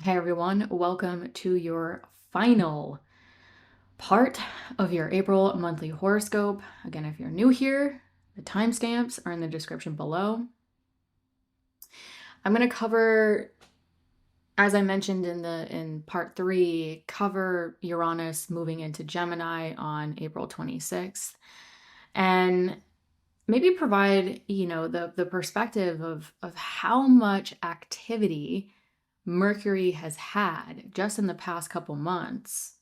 Hey everyone, welcome to your final part of your April monthly horoscope. Again, if you're new here, the timestamps are in the description below. I'm going to cover, as I mentioned in part 3, cover Uranus moving into Gemini on April 26th and maybe provide, the perspective of how much activity Mercury has had just in the past couple months,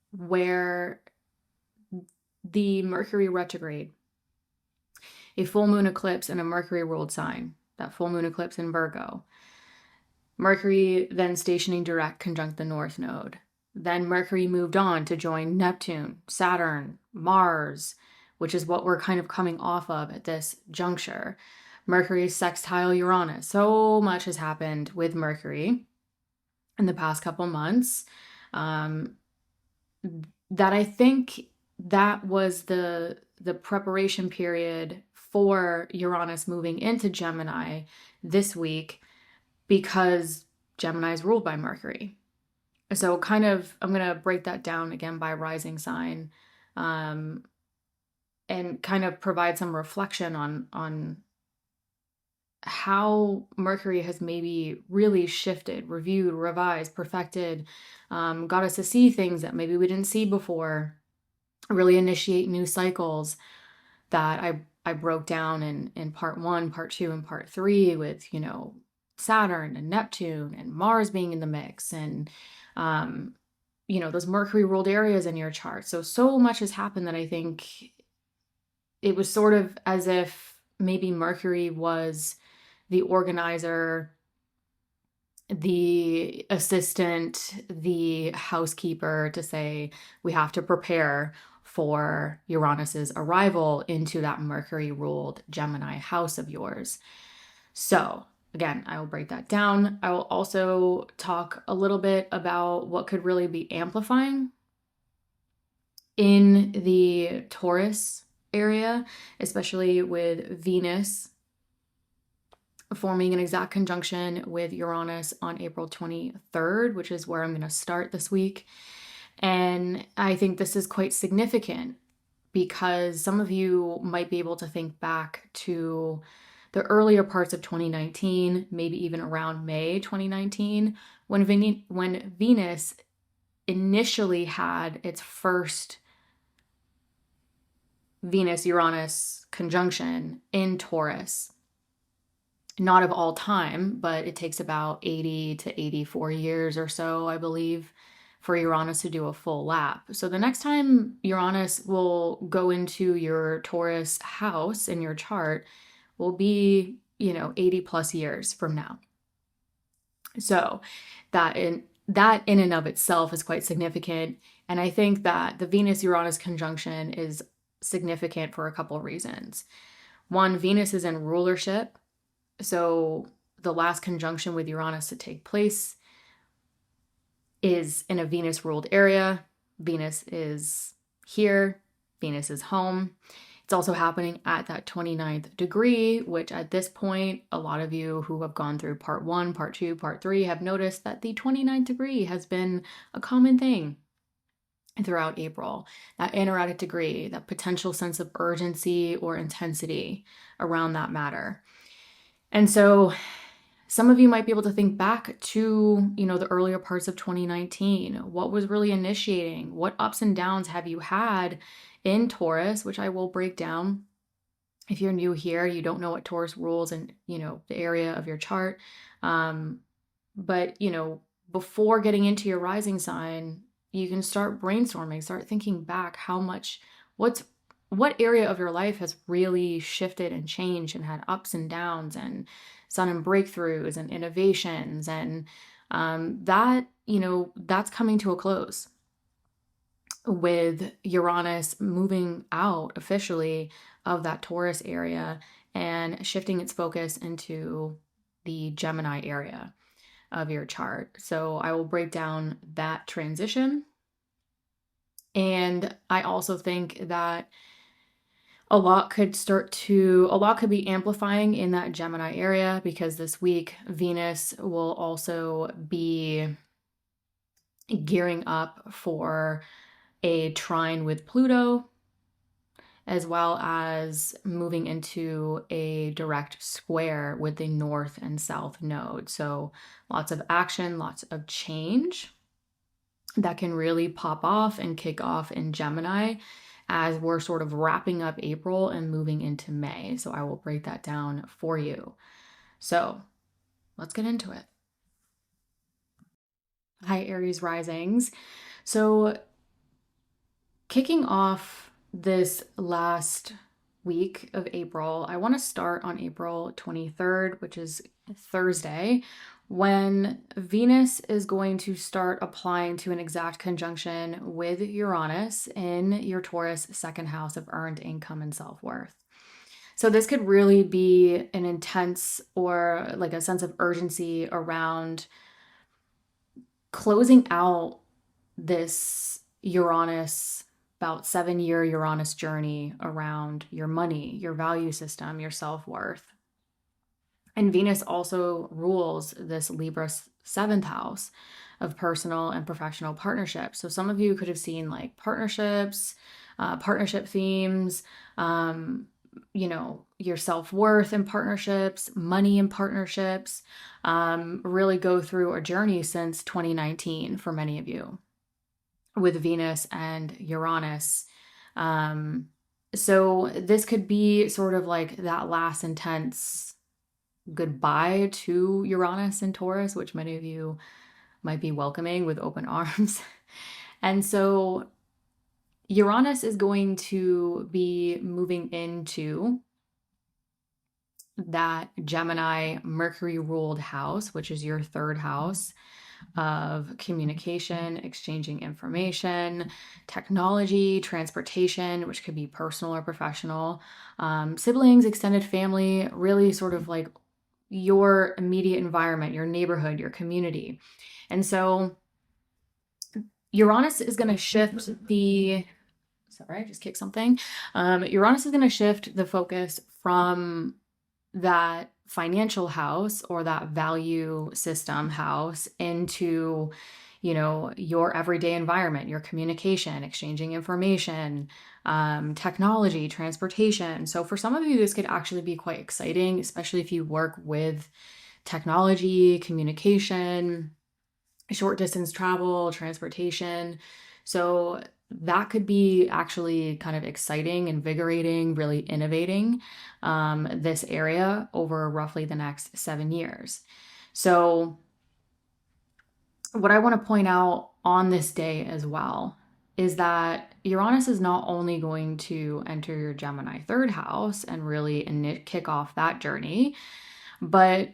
where the Mercury retrograde, a full moon eclipse in a Mercury ruled sign, that full moon eclipse in Virgo, Mercury then stationing direct conjunct the North Node. Then Mercury moved on to join Neptune, Saturn, Mars, which is what we're kind of coming off of at this juncture. Mercury sextile Uranus. So much has happened with Mercury in the past couple months that I think that was the preparation period for Uranus moving into Gemini this week, because Gemini is ruled by Mercury. So kind of, I'm going to break that down again by rising sign, and kind of provide some reflection on how Mercury has maybe really shifted, reviewed, revised, perfected, got us to see things that maybe we didn't see before, really initiate new cycles that I broke down in part 1, part 2, and part 3 with, Saturn and Neptune and Mars being in the mix, and, those Mercury ruled areas in your chart. So much has happened that I think it was sort of as if maybe Mercury was the organizer, the assistant, the housekeeper to say, we have to prepare for Uranus's arrival into that Mercury ruled Gemini house of yours. So again, I will break that down. I will also talk a little bit about what could really be amplifying in the Taurus area, especially with Venus forming an exact conjunction with Uranus on April 23rd, which is where I'm going to start this week. And I think this is quite significant because some of you might be able to think back to the earlier parts of 2019, maybe even around May 2019, when Venus initially had its first Venus-Uranus conjunction in Taurus. Not of all time, but it takes about 80 to 84 years or so, I believe, for Uranus to do a full lap. So the next time Uranus will go into your Taurus house in your chart will be, 80 plus years from now. So that in and of itself is quite significant. And I think that the Venus-Uranus conjunction is significant for a couple of reasons. One, Venus is in rulership. So the last conjunction with Uranus to take place is in a Venus ruled area. Venus is here. Venus is home. It's also happening at that 29th degree, which at this point, a lot of you who have gone through part 1, part 2, part 3 have noticed that the 29th degree has been a common thing throughout April. That anerotic degree, that potential sense of urgency or intensity around that matter. And so some of you might be able to think back to, the earlier parts of 2019. What was really initiating? What ups and downs have you had in Taurus, which I will break down. If you're new here, you don't know what Taurus rules in, the area of your chart. But, before getting into your rising sign, you can start brainstorming, start thinking back what area of your life has really shifted and changed and had ups and downs and sudden breakthroughs and innovations. And that's coming to a close with Uranus moving out officially of that Taurus area and shifting its focus into the Gemini area of your chart. So I will break down that transition. And I also think that a lot could be amplifying in that Gemini area, because this week Venus will also be gearing up for a trine with Pluto, as well as moving into a direct square with the north and south node. So lots of action, lots of change that can really pop off and kick off in Gemini as we're sort of wrapping up April and moving into May. So I will break that down for you. So let's get into it. Hi, Aries Risings. So kicking off this last week of April, I want to start on April 23rd, which is Thursday, when Venus is going to start applying to an exact conjunction with Uranus in your Taurus second house of earned income and self-worth. So this could really be an intense, or like a sense of urgency around closing out this Uranus, about 7-year Uranus journey around your money, your value system, your self-worth. And Venus also rules this Libra seventh house of personal and professional partnerships. So some of you could have seen like partnerships, partnership themes, your self-worth in partnerships, money in partnerships, really go through a journey since 2019 for many of you with Venus and Uranus. So this could be sort of like that last intense goodbye to Uranus and Taurus, which many of you might be welcoming with open arms. And so Uranus is going to be moving into that Gemini Mercury ruled house, which is your third house of communication, exchanging information, technology, transportation, which could be personal or professional, siblings, extended family, really sort of like your immediate environment, your neighborhood, your community. And so Uranus is going to shift sorry, I just kicked something. Uranus is going to shift the focus from that financial house or that value system house into, your everyday environment, your communication, exchanging information, technology, transportation. So for some of you, this could actually be quite exciting, especially if you work with technology, communication, short distance travel, transportation. So that could be actually kind of exciting, invigorating, really innovating this area over roughly the next 7 years. So what I want to point out on this day as well is that Uranus is not only going to enter your Gemini third house and really kick off that journey, but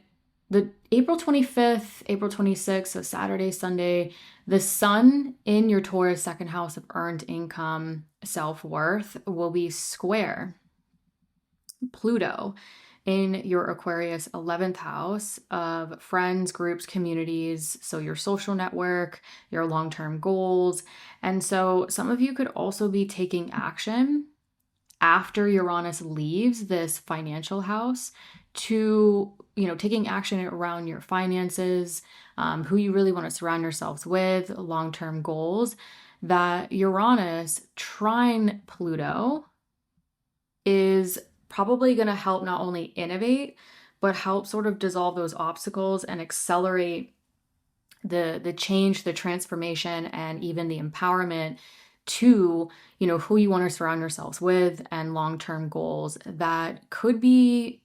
the April 25th, April 26th, so Saturday, Sunday, the sun in your Taurus second house of earned income, self-worth will be square Pluto in your Aquarius 11th house of friends, groups, communities. So your social network, your long-term goals. And so some of you could also be taking action after Uranus leaves this financial house to, taking action around your finances, who you really want to surround yourselves with, long-term goals. That Uranus trine Pluto is probably going to help not only innovate, but help sort of dissolve those obstacles and accelerate the change, the transformation, and even the empowerment to, who you want to surround yourselves with and long-term goals that could be,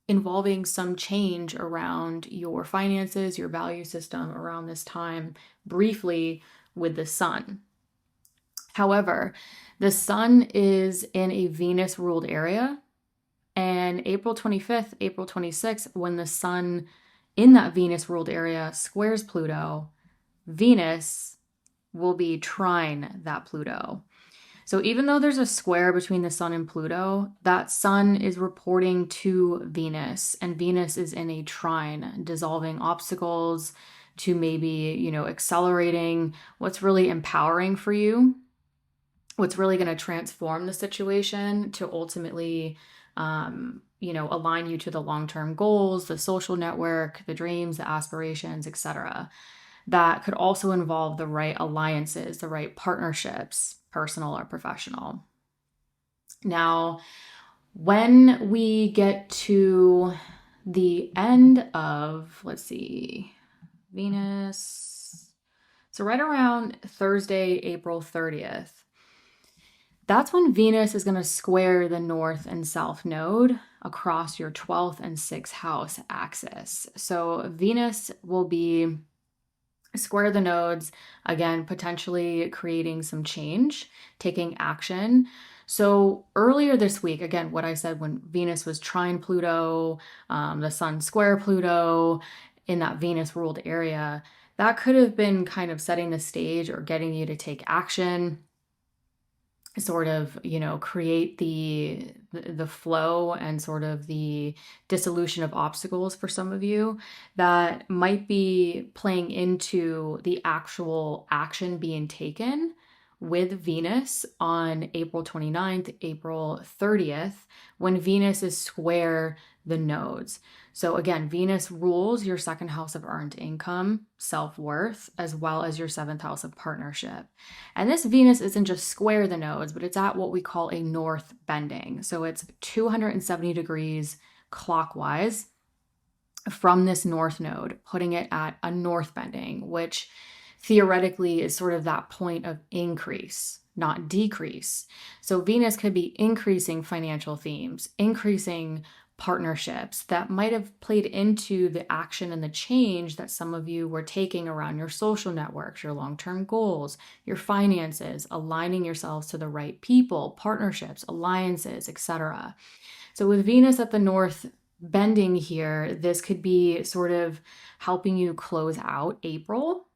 involving some change around your finances, your value system around this time, briefly with the sun. However, the sun is in a Venus ruled area, and April 25th, April 26th, when the sun in that Venus ruled area squares Pluto, Venus will be trine that Pluto. So even though there's a square between the sun and Pluto, that sun is reporting to Venus, and Venus is in a trine, dissolving obstacles to maybe, accelerating what's really empowering for you what's really going to transform the situation to ultimately, align you to the long-term goals, the social network, the dreams, the aspirations, etc. That could also involve the right alliances, the right partnerships, personal or professional. Now, when we get to the end of, let's see, Venus, so right around Thursday, April 30th, that's when Venus is going to square the North and South node across your 12th and 6th house axis. So Venus will be square the nodes, again, potentially creating some change, taking action. So earlier this week, again, what I said when Venus was trine Pluto, the sun square Pluto in that Venus ruled area, that could have been kind of setting the stage or getting you to take action, sort of, create the flow and sort of the dissolution of obstacles for some of you that might be playing into the actual action being taken with Venus on April 29th, April 30th, when Venus is square the nodes. So again, Venus rules your second house of earned income, self-worth, as well as your seventh house of partnership. And this Venus isn't just square the nodes, but it's at what we call a north bending. So it's 270 degrees clockwise from this north node, putting it at a north bending, which theoretically is sort of that point of increase, not decrease. So Venus could be increasing financial themes, increasing partnerships that might have played into the action and the change that some of you were taking around your social networks, your long-term goals, your finances, aligning yourselves to the right people, partnerships, alliances, etc. So with Venus at the north bending here, this could be sort of helping you close out April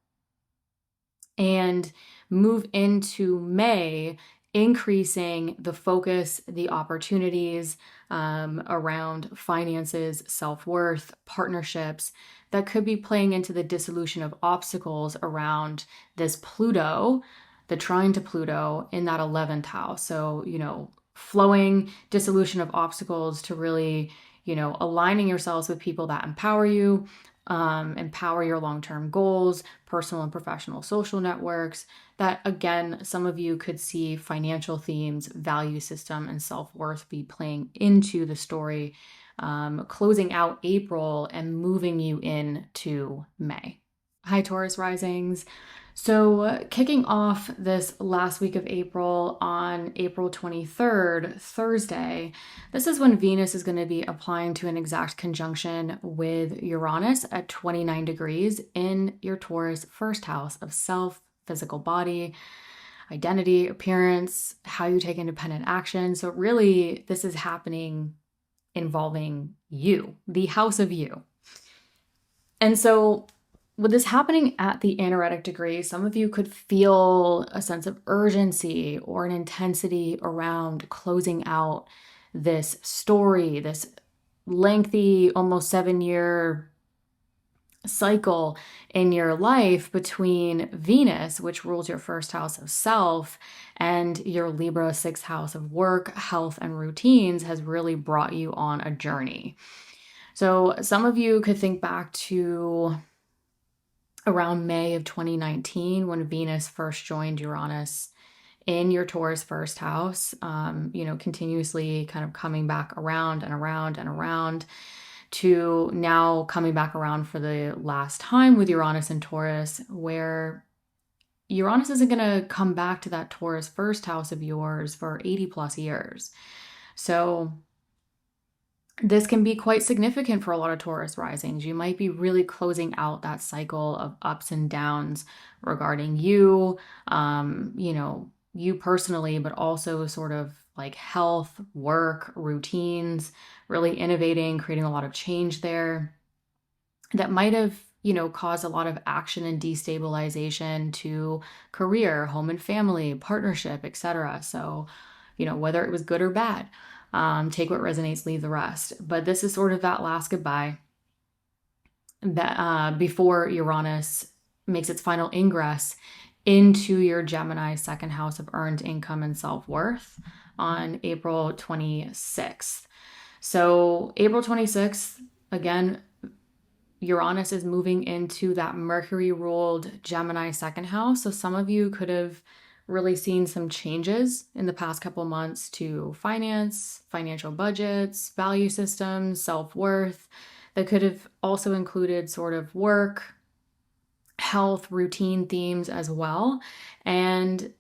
and move into May, increasing the focus, the opportunities around finances, self-worth, partnerships that could be playing into the dissolution of obstacles around this Pluto, the trine to Pluto in that 11th house. So, flowing dissolution of obstacles to really, aligning yourselves with people that empower you, empower your long-term goals, personal and professional social networks, that again, some of you could see financial themes, value system, and self-worth be playing into the story, closing out April and moving you into May. Hi, Taurus Risings. So kicking off this last week of April on April 23rd, Thursday, this is when Venus is going to be applying to an exact conjunction with Uranus at 29 degrees in your Taurus first house of self, physical body, identity, appearance, how you take independent action. So really, this is happening involving you, the house of you. And so with this happening at the anaretic degree, some of you could feel a sense of urgency or an intensity around closing out this story, this lengthy, almost 7-year cycle in your life between Venus, which rules your first house of self, and your Libra 6th house of work, health, and routines has really brought you on a journey. So some of you could think back to around May of 2019 when Venus first joined Uranus in your Taurus first house, continuously kind of coming back around and around and around to now coming back around for the last time with Uranus and Taurus, where Uranus isn't going to come back to that Taurus first house of yours for 80 plus years. So this can be quite significant for a lot of Taurus risings. You might be really closing out that cycle of ups and downs regarding you, you personally, but also sort of like health, work, routines, really innovating, creating a lot of change there that might have, caused a lot of action and destabilization to career, home and family, partnership, etc. So, whether it was good or bad. Take what resonates, leave the rest. But this is sort of that last goodbye that before Uranus makes its final ingress into your Gemini second house of earned income and self-worth on April 26th. So April 26th, again, Uranus is moving into that Mercury ruled Gemini second house. So some of you could have really seen some changes in the past couple months to finance, financial budgets, value systems, self-worth. That could have also included sort of work, health, routine themes as well. And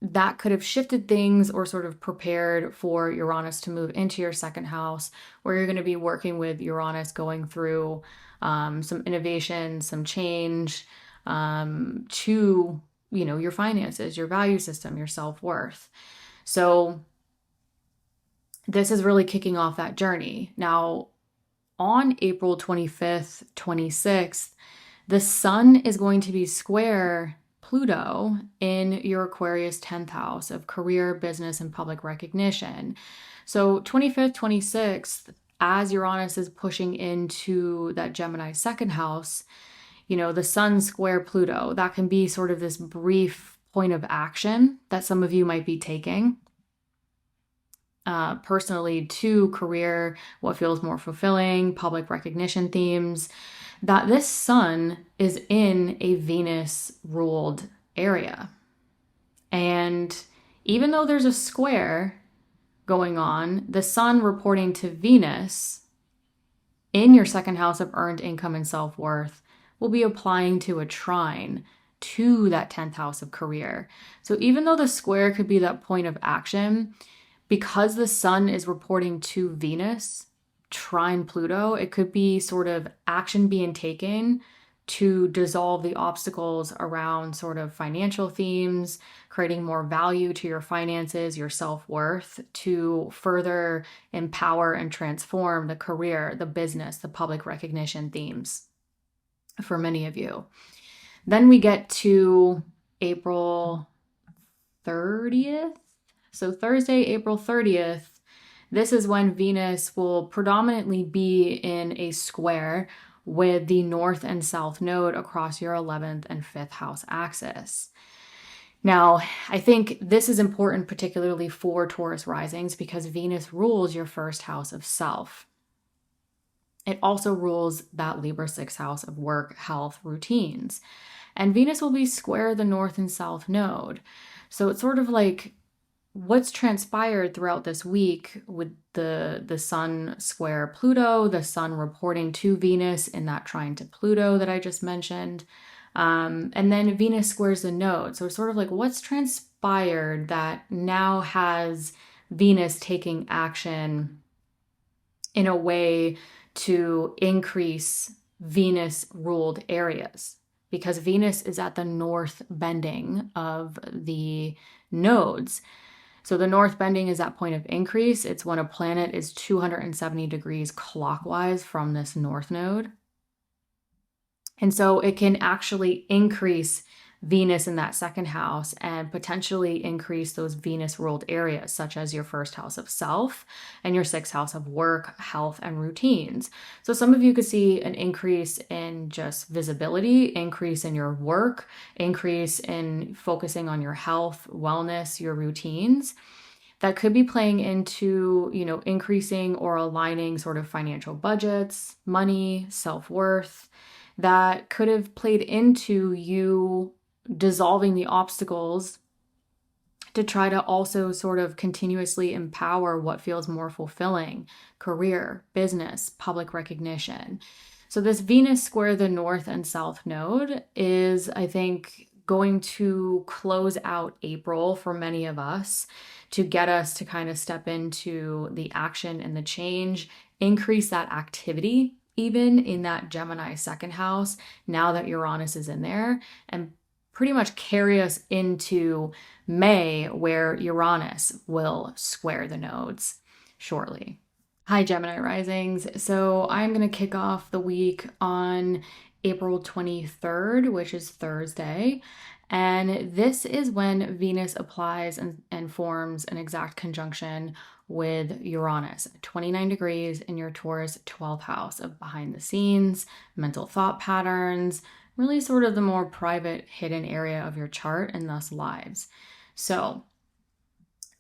that could have shifted things or sort of prepared for Uranus to move into your second house, where you're going to be working with Uranus going through some innovation, some change to, your finances, your value system, your self-worth. So this is really kicking off that journey. Now, on April 25th, 26th, the sun is going to be square Pluto in your Aquarius 10th house of career, business, and public recognition. So 25th, 26th, as Uranus is pushing into that Gemini second house, the sun square Pluto, that can be sort of this brief point of action that some of you might be taking. Personally, to career, what feels more fulfilling, public recognition themes, that this sun is in a Venus ruled area. And even though there's a square going on, the sun reporting to Venus in your second house of earned income and self-worth will be applying to a trine to that 10th house of career. So even though the square could be that point of action, because the sun is reporting to Venus, trine Pluto, it could be sort of action being taken to dissolve the obstacles around sort of financial themes, creating more value to your finances, your self-worth, to further empower and transform the career, the business, the public recognition themes for many of you. Then we get to April 30th. So Thursday, April 30th, this is when Venus will predominantly be in a square with the north and south node across your 11th and 5th house axis. Now, I think this is important particularly for Taurus risings because Venus rules your first house of self. It also rules that Libra 6th house of work, health, routines. And Venus will be square the north and south node. So it's sort of like what's transpired throughout this week with the sun square Pluto, the sun reporting to Venus in that trine to Pluto that I just mentioned. And then Venus squares the node. So it's sort of like what's transpired that now has Venus taking action in a way to increase Venus ruled areas, because Venus is at the north bending of the nodes. So the north bending is that point of increase. It's when a planet is 270 degrees clockwise from this north node. And so it can actually increase Venus in that second house and potentially increase those Venus ruled areas, such as your first house of self and your sixth house of work, health, and routines. So some of you could see an increase in just visibility, increase in your work, increase in focusing on your health, wellness, your routines. That could be playing into, increasing or aligning sort of financial budgets, money, self-worth. That could have played into you dissolving the obstacles to try to also sort of continuously empower what feels more fulfilling: career, business, public recognition. So this Venus square the north and south node is, I think, going to close out April for many of us to get us to kind of step into the action and the change, increase that activity even in that Gemini second house now that Uranus is in there, and pretty much carry us into May, where Uranus will square the nodes shortly. Hi, Gemini Risings. So I'm going to kick off the week on April 23rd, which is Thursday. And this is when Venus applies and forms an exact conjunction with Uranus, 29 degrees in your Taurus 12th house of behind the scenes, mental thought patterns, really sort of the more private, hidden area of your chart and thus lives. So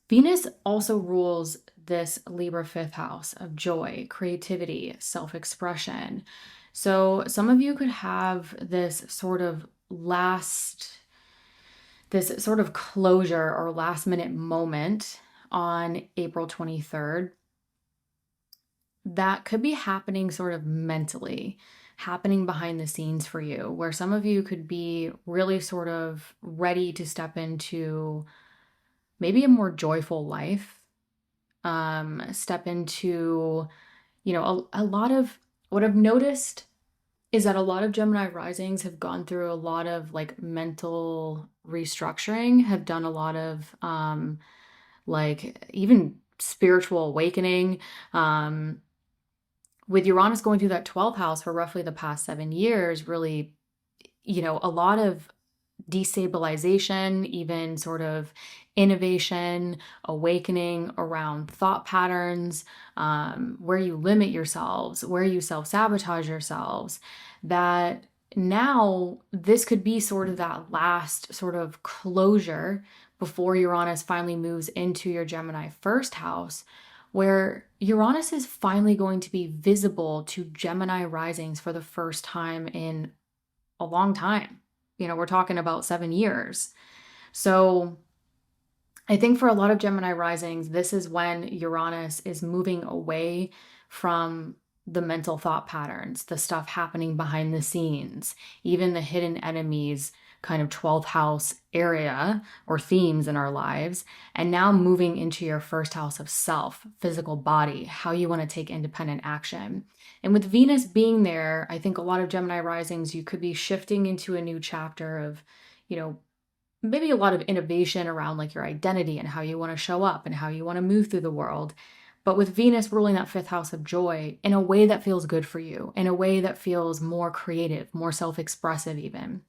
Venus also rules this Libra fifth house of joy, creativity, self-expression. So some of you could have this sort of closure or last minute moment on April 23rd that could be happening sort of mentally, happening behind the scenes for you, where some of you could be really sort of ready to step into maybe a more joyful life, step into, a lot of what I've noticed is that a lot of Gemini risings have gone through a lot of like mental restructuring, have done a lot of like even spiritual awakening. With Uranus going through that 12th house for roughly the past 7 years, really, a lot of destabilization, even sort of innovation, awakening around thought patterns, where you limit yourselves, where you self-sabotage yourselves, that now this could be sort of that last sort of closure before Uranus finally moves into your Gemini first house, where Uranus is finally going to be visible to Gemini risings for the first time in a long time. We're talking about 7 years. So I think for a lot of Gemini risings, this is when Uranus is moving away from the mental thought patterns, the stuff happening behind the scenes, even the hidden enemies kind of 12th house area or themes in our lives, and now moving into your first house of self, physical body, how you want to take independent action. And with Venus being there, I think a lot of Gemini risings, you could be shifting into a new chapter of, maybe a lot of innovation around like your identity and how you want to show up and how you want to move through the world. But with Venus ruling that fifth house of joy in a way that feels good for you, in a way that feels more creative, more self-expressive even.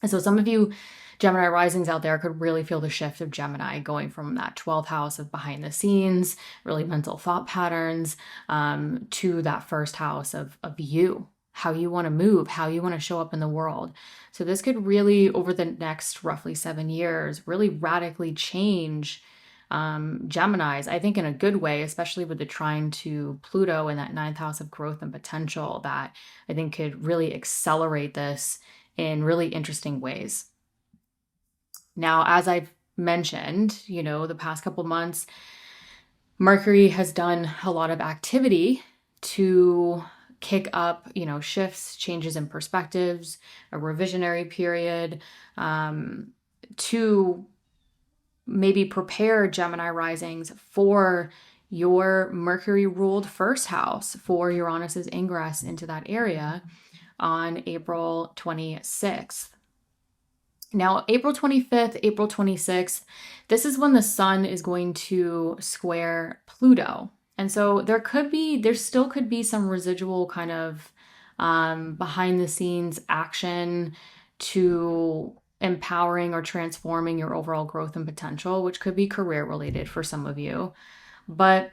And so some of you Gemini risings out there could really feel the shift of Gemini going from that 12th house of behind the scenes, really mental thought patterns, to that first house of you, how you want to move, how you want to show up in the world. So this could really, over the next roughly 7 years, really radically change Geminis, I think in a good way, especially with the trine to Pluto in that 9th house of growth and potential, that I think could really accelerate this in really interesting ways. Now, as I've mentioned, the past couple months, Mercury has done a lot of activity to kick up, shifts, changes in perspectives, a revisionary period, to maybe prepare Gemini risings for your Mercury ruled first house, for Uranus's ingress into that area on April 26th. Now, April 25th, April 26th, this is when the sun is going to square Pluto. And so there still could be some residual kind of behind the scenes action to empowering or transforming your overall growth and potential, which could be career related for some of you. But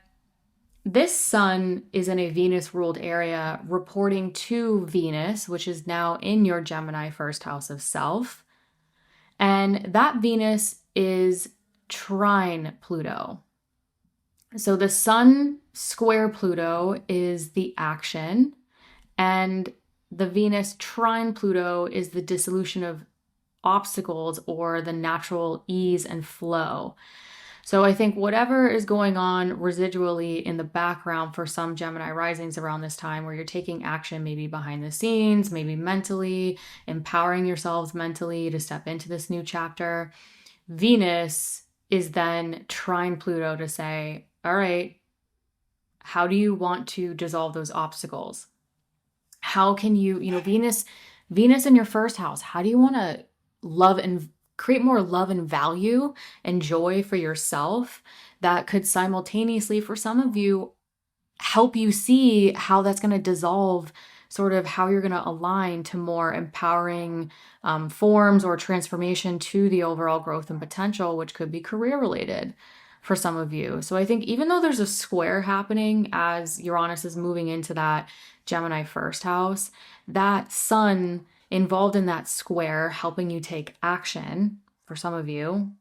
this sun is in a Venus ruled area reporting to Venus, which is now in your Gemini first house of self. And that Venus is trine Pluto. So the sun square Pluto is the action, and the Venus trine Pluto is the dissolution of obstacles or the natural ease and flow. So I think whatever is going on residually in the background for some Gemini risings around this time, where you're taking action maybe behind the scenes, maybe mentally, empowering yourselves mentally to step into this new chapter, Venus is then trine Pluto to say, all right, how do you want to dissolve those obstacles? How can you, Venus in your first house, how do you want to love and create more love and value and joy for yourself that could simultaneously, for some of you, help you see how that's going to dissolve sort of how you're going to align to more empowering forms or transformation to the overall growth and potential, which could be career related for some of you. So I think even though there's a square happening as Uranus is moving into that Gemini first house, that sun involved in that square, helping you take action, for some of you,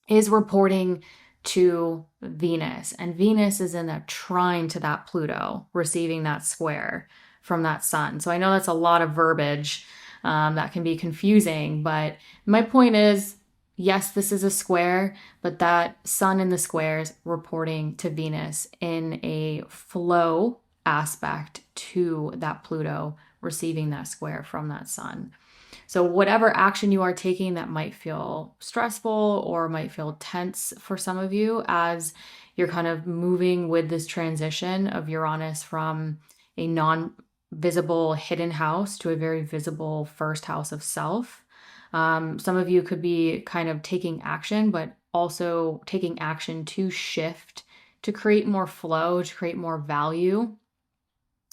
is reporting to Venus. And Venus is in a trine to that Pluto, receiving that square from that sun. So I know that's a lot of verbiage that can be confusing, but my point is, yes, this is a square, but that sun in the square is reporting to Venus in a flow aspect to that Pluto, receiving that square from that sun. So whatever action you are taking that might feel stressful or might feel tense for some of you as you're kind of moving with this transition of Uranus from a non-visible hidden house to a very visible first house of self. Some of you could be kind of taking action, but also taking action to shift, to create more flow, to create more value.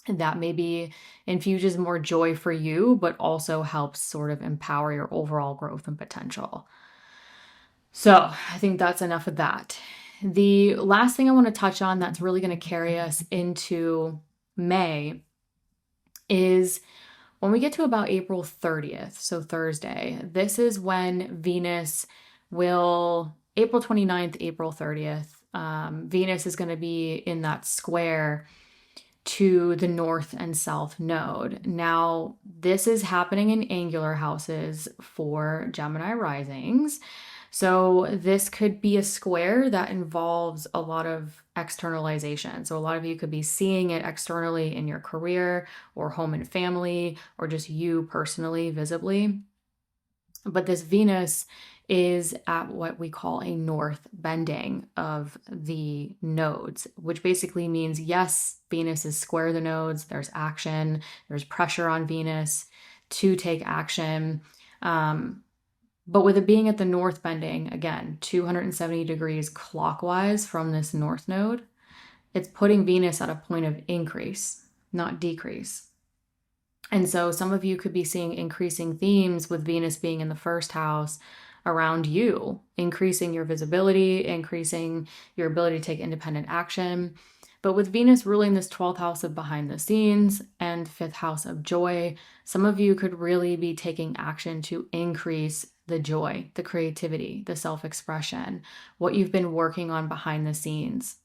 That maybe infuses more joy for you, but also helps sort of empower your overall growth and potential. So I think that's enough of that. The last thing I want to touch on that's really going to carry us into May is when we get to about April 30th, so Thursday. This is when Venus will, April 29th, April 30th, Venus is going to be in that square to the north and south node. Now, this is happening in angular houses for Gemini risings. So this could be a square that involves a lot of externalization. So a lot of you could be seeing it externally in your career or home and family, or just you personally, visibly. But this Venus is at what we call a north bending of the nodes, which basically means, yes, Venus is square the nodes, there's action, there's pressure on Venus to take action. But with it being at the north bending, again, 270 degrees clockwise from this north node, it's putting Venus at a point of increase, not decrease. And so some of you could be seeing increasing themes with Venus being in the first house around you, increasing your visibility, increasing your ability to take independent action. But with Venus ruling this 12th house of behind the scenes and 5th house of joy, some of you could really be taking action to increase the joy, the creativity, the self-expression, what you've been working on behind the scenes.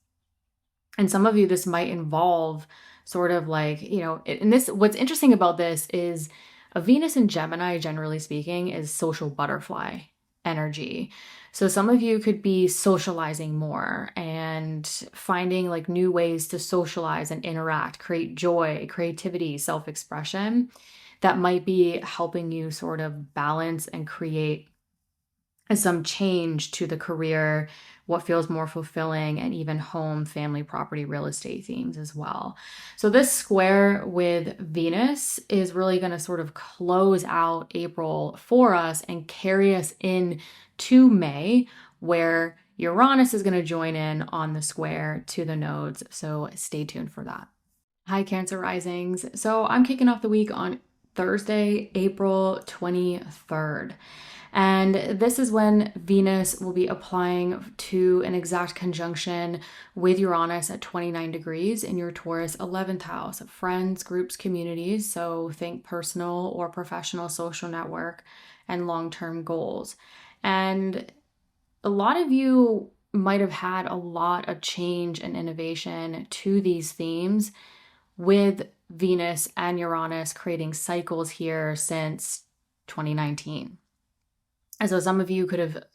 And some of you, this might involve sort of like, and this, what's interesting about this is a Venus in Gemini, generally speaking, is social butterfly energy. So some of you could be socializing more and finding like new ways to socialize and interact, create joy, creativity, self-expression that might be helping you sort of balance and create some change to the career, what feels more fulfilling, and even home, family, property, real estate themes as well. So this square with Venus is really going to sort of close out April for us and carry us in to May, where Uranus is going to join in on the square to the nodes. So stay tuned for that. Hi, Cancer risings. So I'm kicking off the week on Thursday, April 23rd. And this is when Venus will be applying to an exact conjunction with Uranus at 29 degrees in your Taurus 11th house, friends, groups, communities. So think personal or professional social network and long-term goals. And a lot of you might have had a lot of change and innovation to these themes with Venus and Uranus creating cycles here since 2019. And so some of you could have,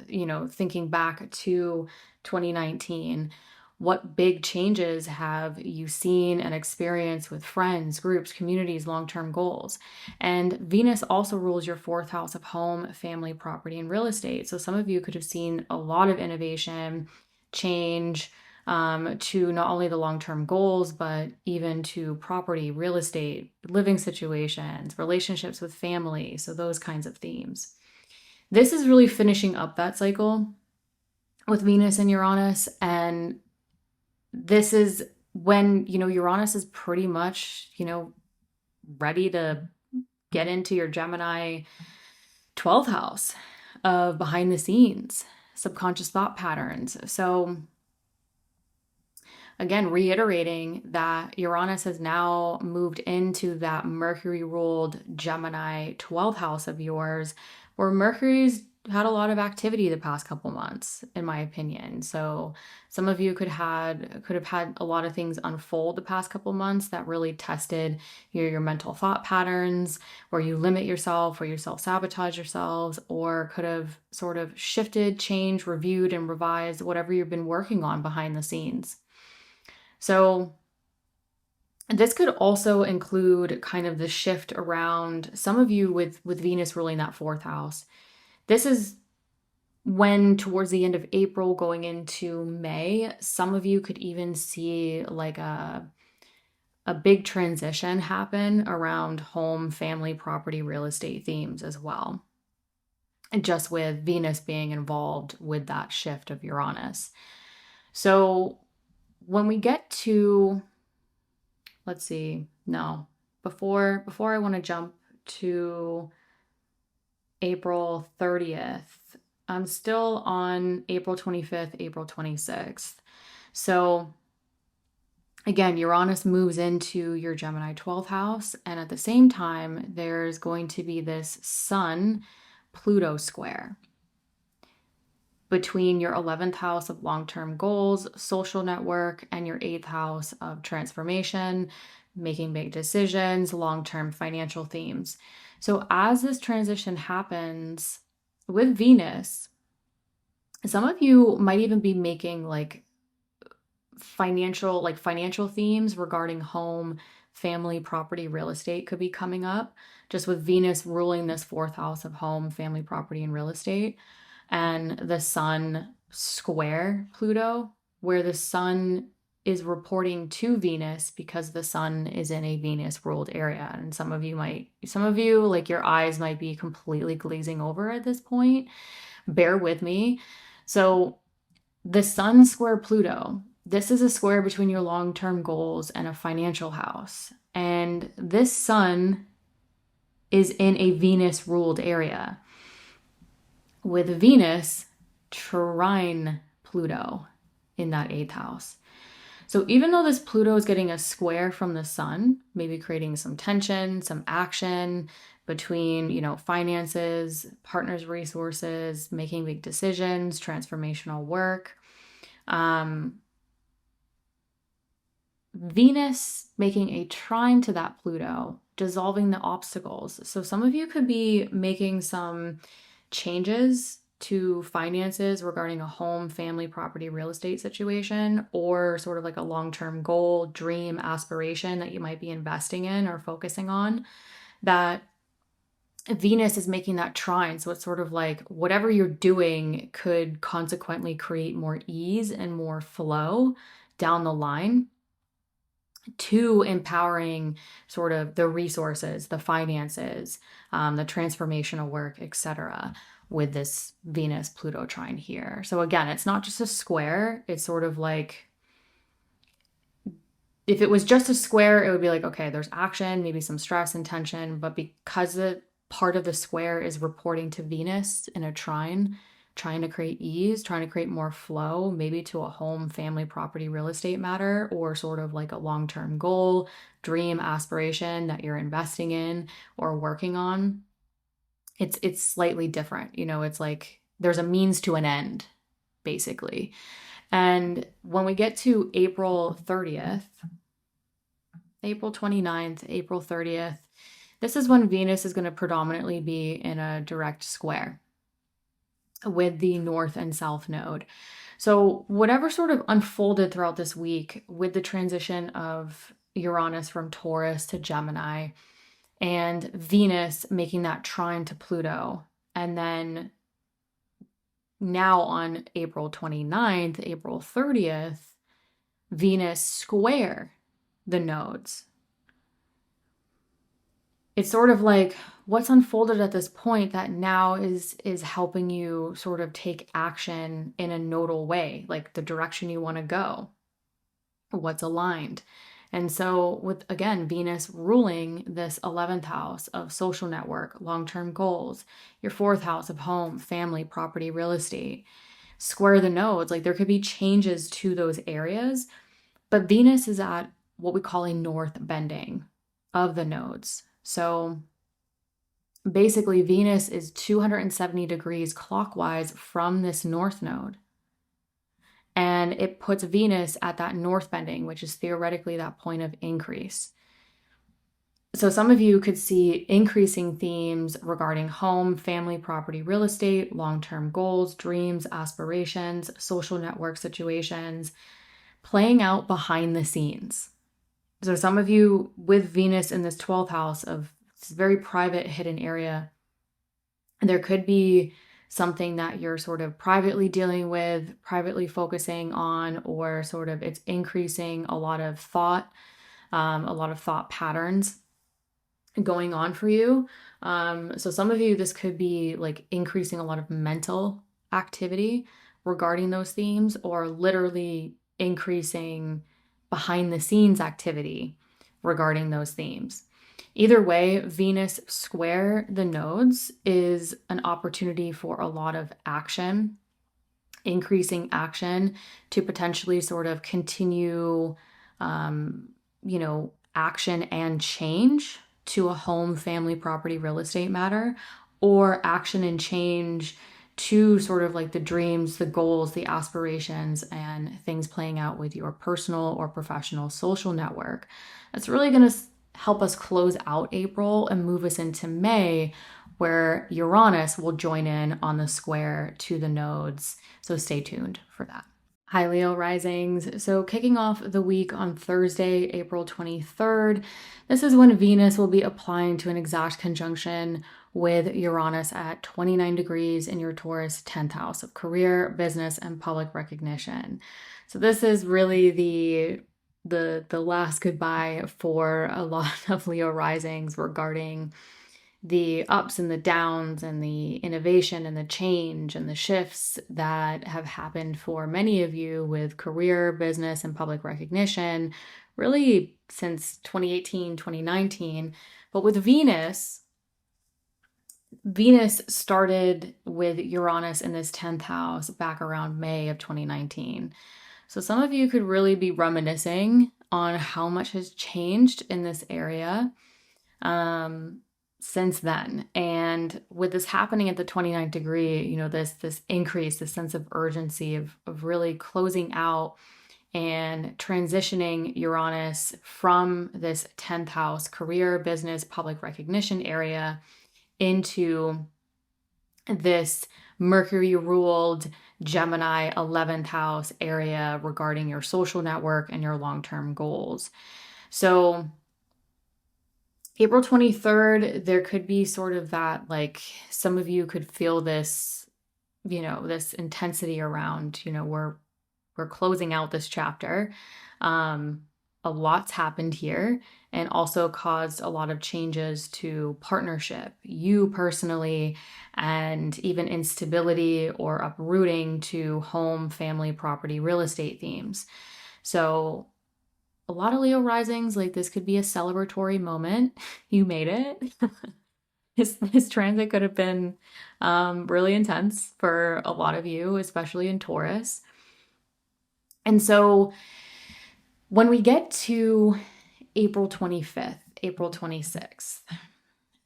thinking back to 2019, what big changes have you seen and experienced with friends, groups, communities, long-term goals? And Venus also rules your 4th house of home, family, property, and real estate. So some of you could have seen a lot of innovation, change, to not only the long-term goals, but even to property, real estate, living situations, relationships with family. So those kinds of themes. This is really finishing up that cycle with Venus and Uranus. And this is when, Uranus is pretty much, ready to get into your Gemini 12th house of behind the scenes, subconscious thought patterns. So again, reiterating that Uranus has now moved into that Mercury ruled Gemini 12th house of yours, where Mercury's had a lot of activity the past couple months, in my opinion. So some of you could have had a lot of things unfold the past couple months that really tested your mental thought patterns, where you limit yourself, where you self-sabotage yourselves, or could have sort of shifted, changed, reviewed, and revised whatever you've been working on behind the scenes. So this could also include kind of the shift around some of you with Venus ruling that 4th house. This is when towards the end of April going into May, some of you could even see like a big transition happen around home, family, property, real estate themes as well. And just with Venus being involved with that shift of Uranus. So when we get to, let's see, no, before I want to jump to April 30th, I'm still on April 25th, April 26th. So again, Uranus moves into your Gemini 12th house. And at the same time, there's going to be this Sun-Pluto square between your 11th house of long-term goals, social network, and your 8th house of transformation, making big decisions, long-term financial themes. So as this transition happens with Venus, some of you might even be making like financial themes regarding home, family, property, real estate could be coming up, just with Venus ruling this 4th house of home, family, property, and real estate, and the Sun square Pluto, where the Sun is reporting to Venus because the Sun is in a Venus ruled area. And some of you like your eyes might be completely glazing over at this point. Bear with me. So the Sun square Pluto, this is a square between your long-term goals and a financial house. And this Sun is in a Venus ruled area, with Venus trine Pluto in that 8th house. So even though this Pluto is getting a square from the Sun, maybe creating some tension, some action between, finances, partners' resources, making big decisions, transformational work. Venus making a trine to that Pluto, dissolving the obstacles. So some of you could be making some changes to finances regarding a home, family, property, real estate situation, or sort of like a long-term goal, dream, aspiration that you might be investing in or focusing on, that Venus is making that trine. So it's sort of like whatever you're doing could consequently create more ease and more flow down the line to empowering sort of the resources, the finances, the transformational work, etc., with this Venus-Pluto trine here. So again, it's not just a square. It's sort of like, if it was just a square, it would be like, okay, there's action, maybe some stress and tension, but because the part of the square is reporting to Venus in a trine, trying to create ease, trying to create more flow, maybe to a home, family, property, real estate matter, or sort of like a long-term goal, dream, aspiration that you're investing in or working on. It's slightly different. It's like there's a means to an end, basically. And when we get to April 30th, April 29th, April 30th, this is when Venus is going to predominantly be in a direct square with the North and South node. So whatever sort of unfolded throughout this week with the transition of Uranus from Taurus to Gemini and Venus making that trine to Pluto, and then now on April 29th, April 30th, Venus square the nodes. It's sort of like what's unfolded at this point that now is helping you sort of take action in a nodal way, like the direction you want to go, what's aligned. And so with, again, Venus ruling this 11th house of social network, long-term goals, your 4th house of home, family, property, real estate, square the nodes, like there could be changes to those areas But Venus is at what we call a north bending of the nodes. So basically, Venus is 270 degrees clockwise from this north node. And it puts Venus at that north bending, which is theoretically that point of increase. So some of you could see increasing themes regarding home, family, property, real estate, long-term goals, dreams, aspirations, social network situations, playing out behind the scenes. So some of you with Venus in this 12th house of this very private, hidden area, there could be something that you're sort of privately dealing with, privately focusing on, or sort of it's increasing a lot of thought patterns going on for you. So some of you, this could be like increasing a lot of mental activity regarding those themes, or literally increasing behind the scenes activity regarding those themes. Either way, Venus square the nodes is an opportunity for a lot of action, increasing action to potentially sort of continue, action and change to a home, family, property, real estate matter, or action and change to sort of like the dreams, the goals, the aspirations, and things playing out with your personal or professional social network. That's really going to help us close out April and move us into May, where Uranus will join in on the square to the nodes. So stay tuned for that. Hi, Leo risings. So kicking off the week on Thursday, April 23rd, this is when Venus will be applying to an exact conjunction with Uranus at 29 degrees in your Taurus 10th house of career, business, and public recognition. So this is really the last goodbye for a lot of Leo risings regarding the ups and the downs and the innovation and the change and the shifts that have happened for many of you with career, business, and public recognition, really since 2018, 2019. But with Venus started with Uranus in this 10th house back around May of 2019. So some of you could really be reminiscing on how much has changed in this area since then. And with this happening at the 29th degree, this increase, this sense of urgency of really closing out and transitioning Uranus from this 10th house career, business, public recognition area into this Mercury ruled Gemini 11th house area regarding your social network and your long-term goals. So April 23rd, there could be sort of that, like some of you could feel this, this intensity around, we're closing out this chapter. A lot's happened here and also caused a lot of changes to partnership, you personally, and even instability or uprooting to home, family, property, real estate themes. So a lot of Leo risings, like this could be a celebratory moment. You made it. This transit could have been really intense for a lot of you, especially in Taurus. And so when we get to April 25th, April 26th,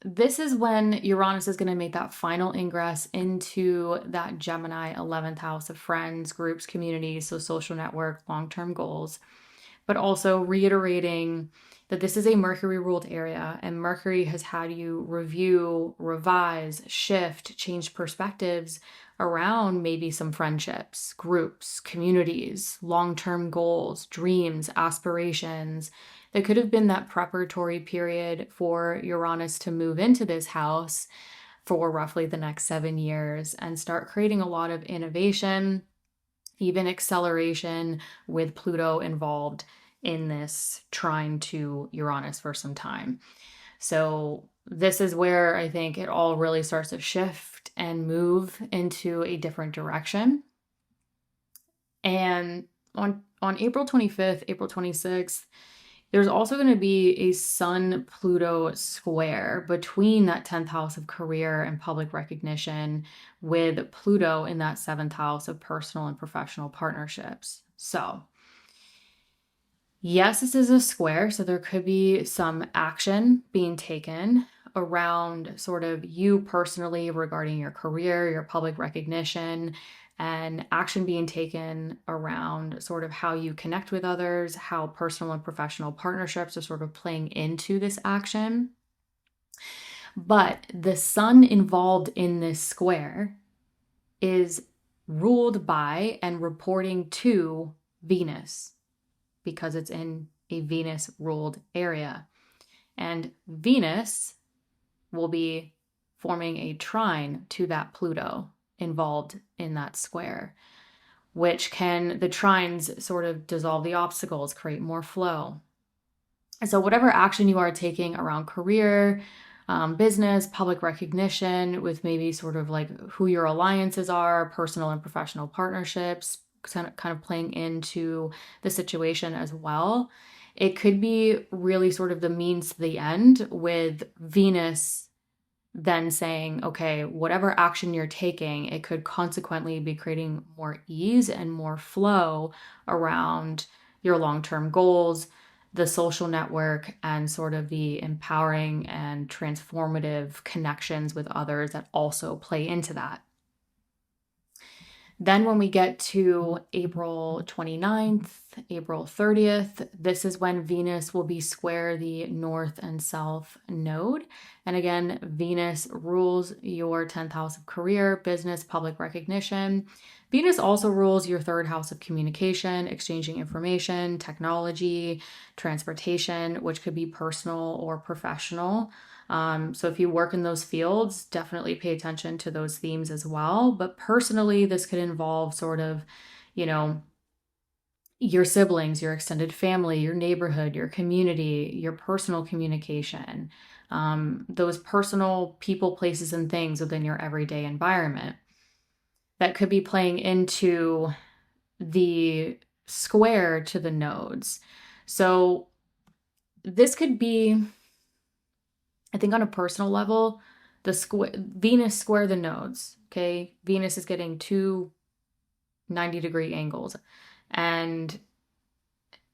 this is when Uranus is going to make that final ingress into that Gemini 11th house of friends, groups, communities, so social network, long-term goals, but also reiterating that this is a Mercury ruled area and Mercury has had you review, revise, shift, change perspectives around maybe some friendships, groups, communities, long-term goals, dreams, aspirations. There could have been that preparatory period for Uranus to move into this house for roughly the next 7 years and start creating a lot of innovation, even acceleration with Pluto involved in this trine to Uranus for some time. So this is where I think it all really starts to shift and move into a different direction. And on April 25th, April 26th, there's also going to be a Sun-Pluto square between that 10th house of career and public recognition with Pluto in that 7th house of personal and professional partnerships. So Yes, this is a square, so there could be some action being taken around sort of you personally regarding your career, your public recognition, and action being taken around sort of how you connect with others, how personal and professional partnerships are sort of playing into this action. But the sun involved in this square is ruled by and reporting to Venus, because it's in a Venus ruled area. And Venus will be forming a trine to that Pluto involved in that square, which can, the trines sort of dissolve the obstacles, create more flow. And so, whatever action you are taking around career, business, public recognition, with maybe sort of like who your alliances are, personal and professional partnerships, kind of playing into the situation as well. It could be really sort of the means to the end, with Venus then saying, okay, whatever action you're taking, it could consequently be creating more ease and more flow around your long-term goals, the social network, and sort of the empowering and transformative connections with others that also play into that. Then when we get to April 29th, April 30th, this is when Venus will be square the North and South node. And again, Venus rules your 10th house of career, business, public recognition. Venus also rules your 3rd house of communication, exchanging information, technology, transportation, which could be personal or professional. So if you work in those fields, definitely pay attention to those themes as well. But personally, this could involve sort of, you know, your siblings, your extended family, your neighborhood, your community, your personal communication, those personal people, places, and things within your everyday environment that could be playing into the square to the nodes. So this could be, I think, on a personal level, Venus square the nodes. Okay, Venus is getting two 90-degree angles, and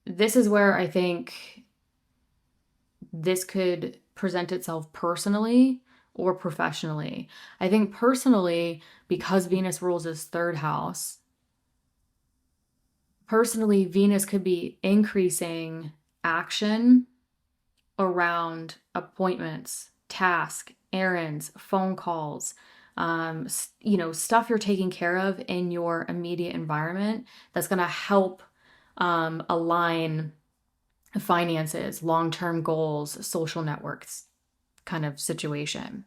this is where I think this could present itself personally or professionally. I think personally, because Venus rules his 3rd house, personally, Venus could be increasing action around appointments, tasks, errands, phone calls, stuff you're taking care of in your immediate environment that's going to help align finances, long-term goals, social networks kind of situation.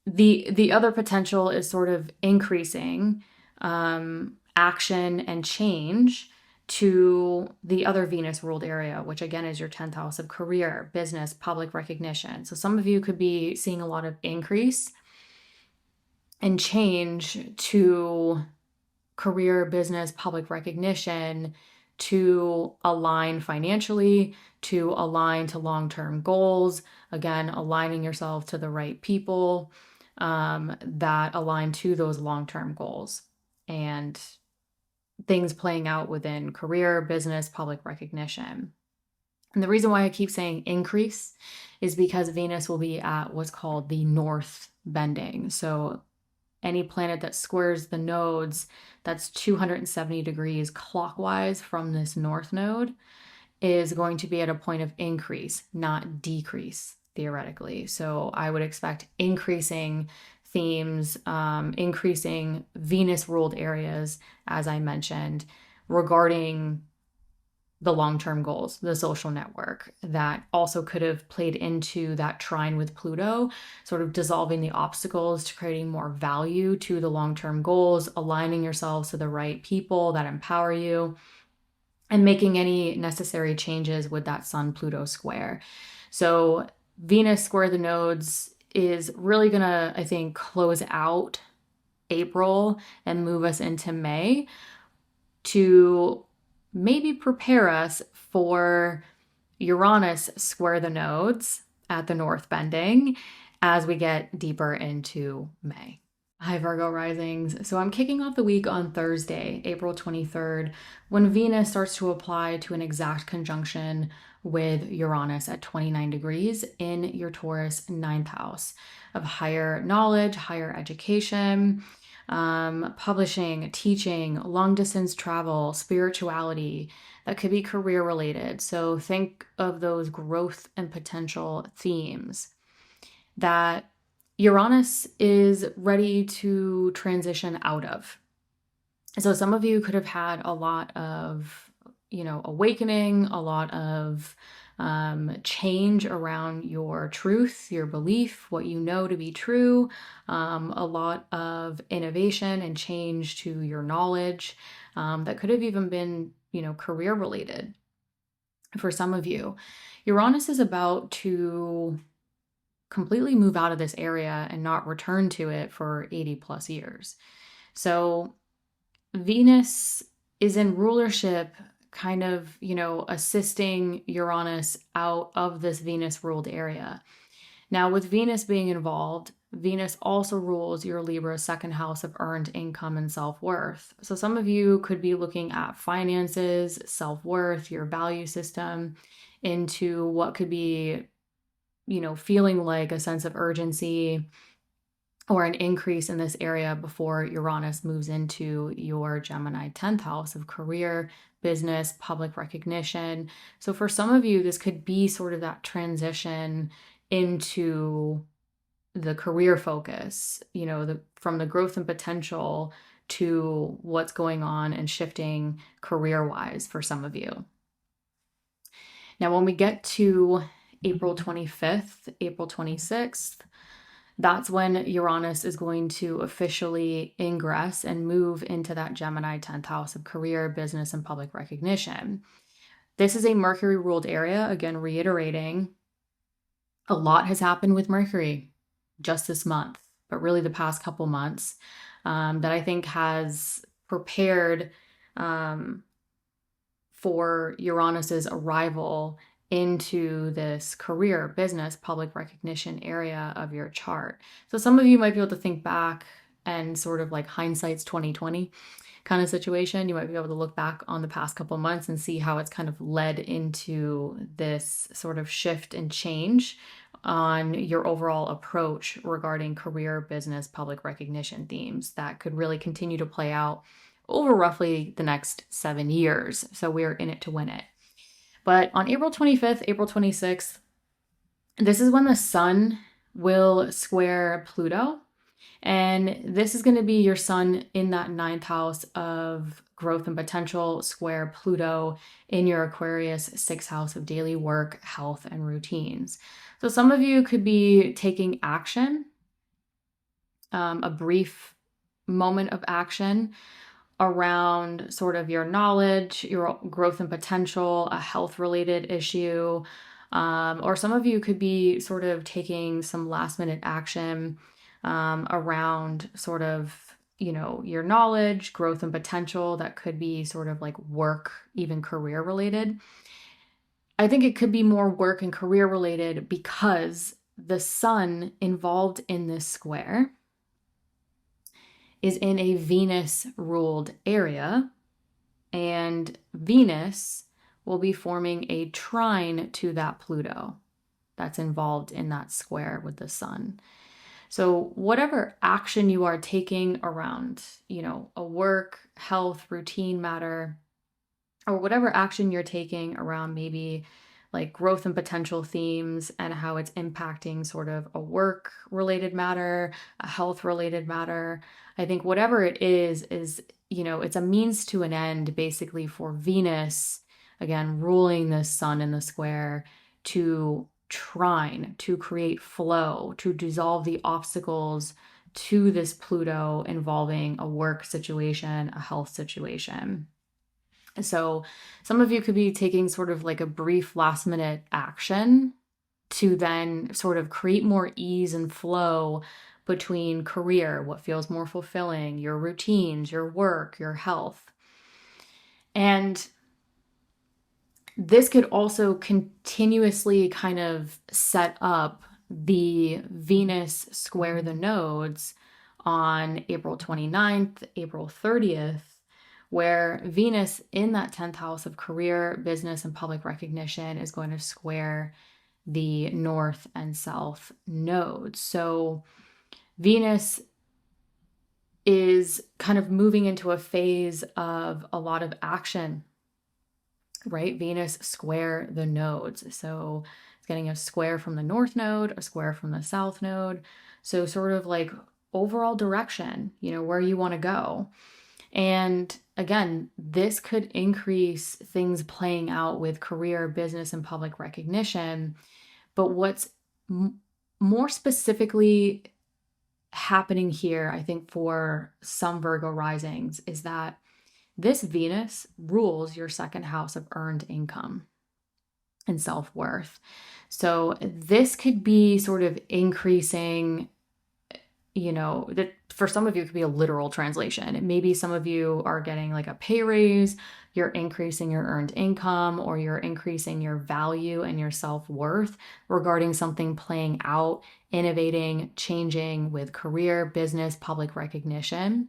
The other potential is sort of increasing action and change to the other Venus ruled area, which again is your 10th house of career, business, public recognition. So some of you could be seeing a lot of increase and change to career, business, public recognition, to align financially, to align to long-term goals. Again, aligning yourself to the right people that align to those long-term goals, and things playing out within career, business, public recognition. And the reason why I keep saying increase is because Venus will be at what's called the north bending. So any planet that squares the nodes that's 270 degrees clockwise from this north node is going to be at a point of increase, not decrease, theoretically. So I would expect increasing themes, increasing Venus ruled areas, as I mentioned, regarding the long-term goals, the social network, that also could have played into that trine with Pluto, sort of dissolving the obstacles to creating more value to the long-term goals, aligning yourselves to the right people that empower you, and making any necessary changes with that Sun-Pluto square. So Venus square the nodes is really gonna, I think, close out April and move us into May to maybe prepare us for Uranus square the nodes at the north bending as we get deeper into May. Hi, Virgo Risings. So I'm kicking off the week on Thursday, April 23rd, when Venus starts to apply to an exact conjunction with Uranus at 29 degrees in your Taurus ninth house of higher knowledge, higher education, publishing, teaching, long distance travel, spirituality. That could be career related. So think of those growth and potential themes that Uranus is ready to transition out of. So some of you could have had a lot of, awakening, a lot of change around your truth, your belief, what you know to be true, a lot of innovation and change to your knowledge that could have even been, career related for some of you. Uranus is about to completely move out of this area and not return to it for 80 plus years. So Venus is in rulership, kind of, assisting Uranus out of this Venus ruled area. Now, with Venus being involved, Venus also rules your Libra second house of earned income and self-worth. So some of you could be looking at finances, self-worth, your value system, into what could be feeling like a sense of urgency or an increase in this area before Uranus moves into your Gemini 10th house of career, business, public recognition. So for some of you, this could be sort of that transition into the career focus, from the growth and potential to what's going on and shifting career-wise for some of you. Now, when we get to April 25th, April 26th, that's when Uranus is going to officially ingress and move into that Gemini 10th house of career, business, and public recognition. This is a Mercury ruled area. Again, reiterating, a lot has happened with Mercury just this month, but really the past couple months that I think has prepared for Uranus's arrival into this career, business, public recognition area of your chart. So some of you might be able to think back and sort of like hindsight's 2020 kind of situation. You might be able to look back on the past couple months and see how it's kind of led into this sort of shift and change on your overall approach regarding career, business, public recognition themes that could really continue to play out over roughly the next 7 years. So we're in it to win it. But on April 25th, April 26th, this is when the sun will square Pluto. And this is going to be your sun in that ninth house of growth and potential, square Pluto in your Aquarius sixth house of daily work, health, and routines. So some of you could be taking action, a brief moment of action around sort of your knowledge, your growth and potential, a health related issue. Or some of you could be sort of taking some last minute action around sort of, your knowledge, growth and potential that could be sort of like work, even career related. I think it could be more work and career related because the sun involved in this square is in a Venus ruled area, and Venus will be forming a trine to that Pluto that's involved in that square with the sun. So whatever action you are taking around, a work, health, routine matter, or whatever action you're taking around maybe like growth and potential themes and how it's impacting sort of a work related matter, a health related matter. I think whatever it is, it's a means to an end basically for Venus, again, ruling the sun in the square to trine, to create flow, to dissolve the obstacles to this Pluto involving a work situation, a health situation. So some of you could be taking sort of like a brief last minute action to then sort of create more ease and flow between career, what feels more fulfilling, your routines, your work, your health. And this could also continuously kind of set up the Venus square the nodes on April 29th, April 30th, where Venus in that 10th house of career, business, and public recognition is going to square the north and south nodes. So Venus is kind of moving into a phase of a lot of action, right? Venus square the nodes. So it's getting a square from the north node, a square from the south node. So sort of like overall direction, where you want to go. And again, this could increase things playing out with career, business, and public recognition. But what's more specifically happening here, I think, for some Virgo risings is that this Venus rules your second house of earned income and self-worth. So this could be sort of increasing, that for some of you it could be a literal translation. Maybe some of you are getting like a pay raise, you're increasing your earned income, or you're increasing your value and your self-worth regarding something playing out, innovating, changing with career, business, public recognition.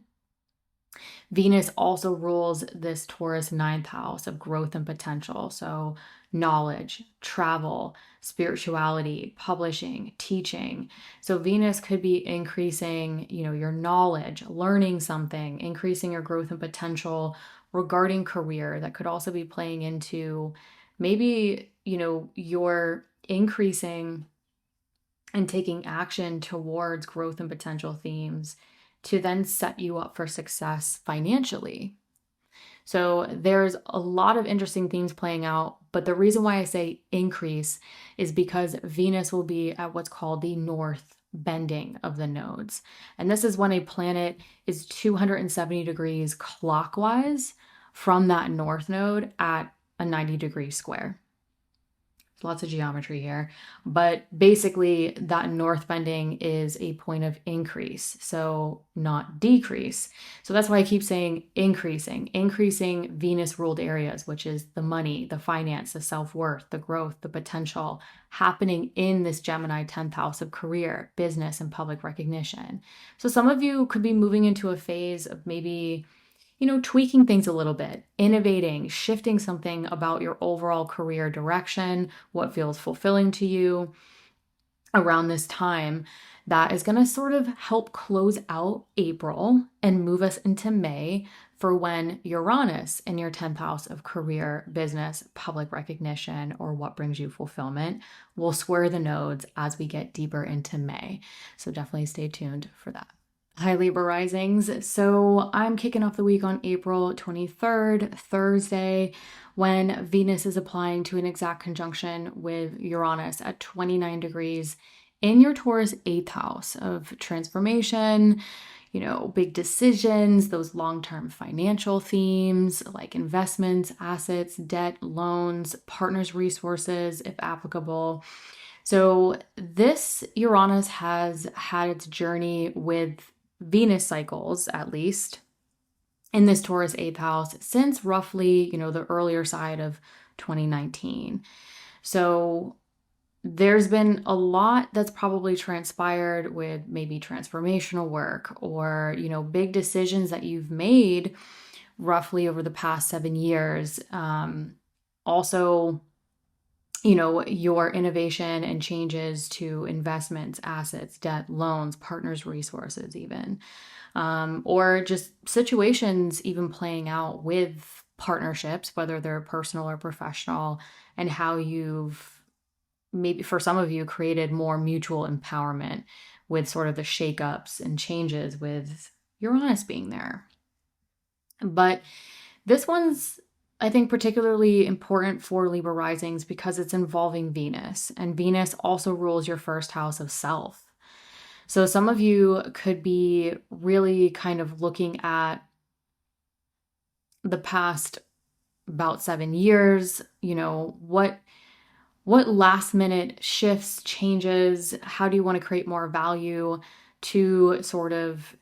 Venus also rules this Taurus ninth house of growth and potential. So knowledge, travel, spirituality, publishing, teaching. So Venus could be increasing, your knowledge, learning something, increasing your growth and potential regarding career. That could also be playing into maybe, you're increasing and taking action towards growth and potential themes to then set you up for success financially. So there's a lot of interesting things playing out, but the reason why I say increase is because Venus will be at what's called the north bending of the nodes. And this is when a planet is 270 degrees clockwise from that north node at a 90-degree square. Lots of geometry here, but basically that north bending is a point of increase, so not decrease. So that's why I keep saying increasing Venus ruled areas, which is the money, the finance, the self-worth, the growth, the potential happening in this Gemini 10th house of career, business, and public recognition. So some of you could be moving into a phase of maybe tweaking things a little bit, innovating, shifting something about your overall career direction, what feels fulfilling to you around this time. That is going to sort of help close out April and move us into May for when Uranus in your 10th house of career, business, public recognition, or what brings you fulfillment will square the nodes as we get deeper into May. So definitely stay tuned for that. Hi, Libra Risings. So I'm kicking off the week on April 23rd, Thursday, when Venus is applying to an exact conjunction with Uranus at 29 degrees in your Taurus 8th house of transformation, big decisions, those long-term financial themes like investments, assets, debt, loans, partners' resources, if applicable. So this Uranus has had its journey with Venus cycles, at least in this Taurus 8th house, since roughly, the earlier side of 2019. So there's been a lot that's probably transpired with maybe transformational work or, big decisions that you've made roughly over the past 7 years. Also, your innovation and changes to investments, assets, debt, loans, partners' resources, even, or just situations even playing out with partnerships, whether they're personal or professional, and how you've maybe for some of you created more mutual empowerment with sort of the shakeups and changes with Uranus being there. But this one's, I think, particularly important for Libra risings because it's involving Venus, and Venus also rules your first house of self. So some of you could be really kind of looking at the past about 7 years, what last minute shifts, changes, how do you want to create more value to sort of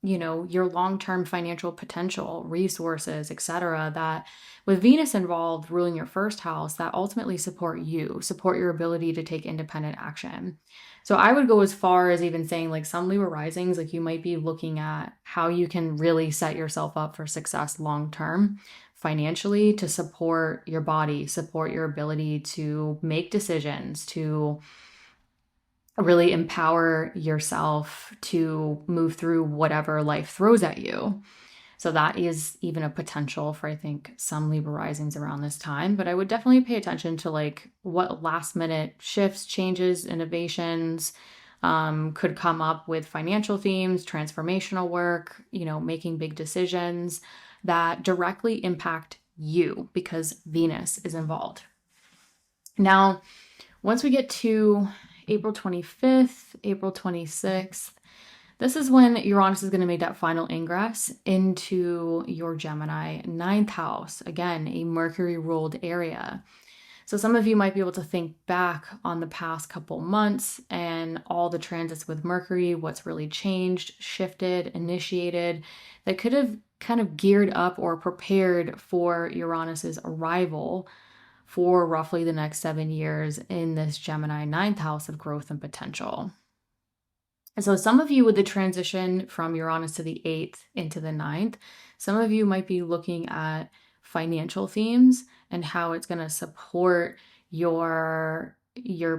your long-term financial potential, resources, etc. That with Venus involved ruling your first house, that ultimately support your ability to take independent action. So I would go as far as even saying like some Libra risings, like you might be looking at how you can really set yourself up for success long-term financially to support your body, support your ability to make decisions, to really empower yourself to move through whatever life throws at you. So that is even a potential for, I think, some Libra risings around this time. But I would definitely pay attention to like what last minute shifts, changes, innovations could come up with financial themes, transformational work, making big decisions that directly impact you because Venus is involved. Now, once we get to April 25th, April 26th, this is when Uranus is going to make that final ingress into your Gemini ninth house. Again, a Mercury ruled area. So some of you might be able to think back on the past couple months and all the transits with Mercury, what's really changed, shifted, initiated, that could have kind of geared up or prepared for Uranus's arrival for roughly the next 7 years in this Gemini ninth house of growth and potential. And so some of you with the transition from Uranus to the 8th into the ninth, some of you might be looking at financial themes and how it's going to support your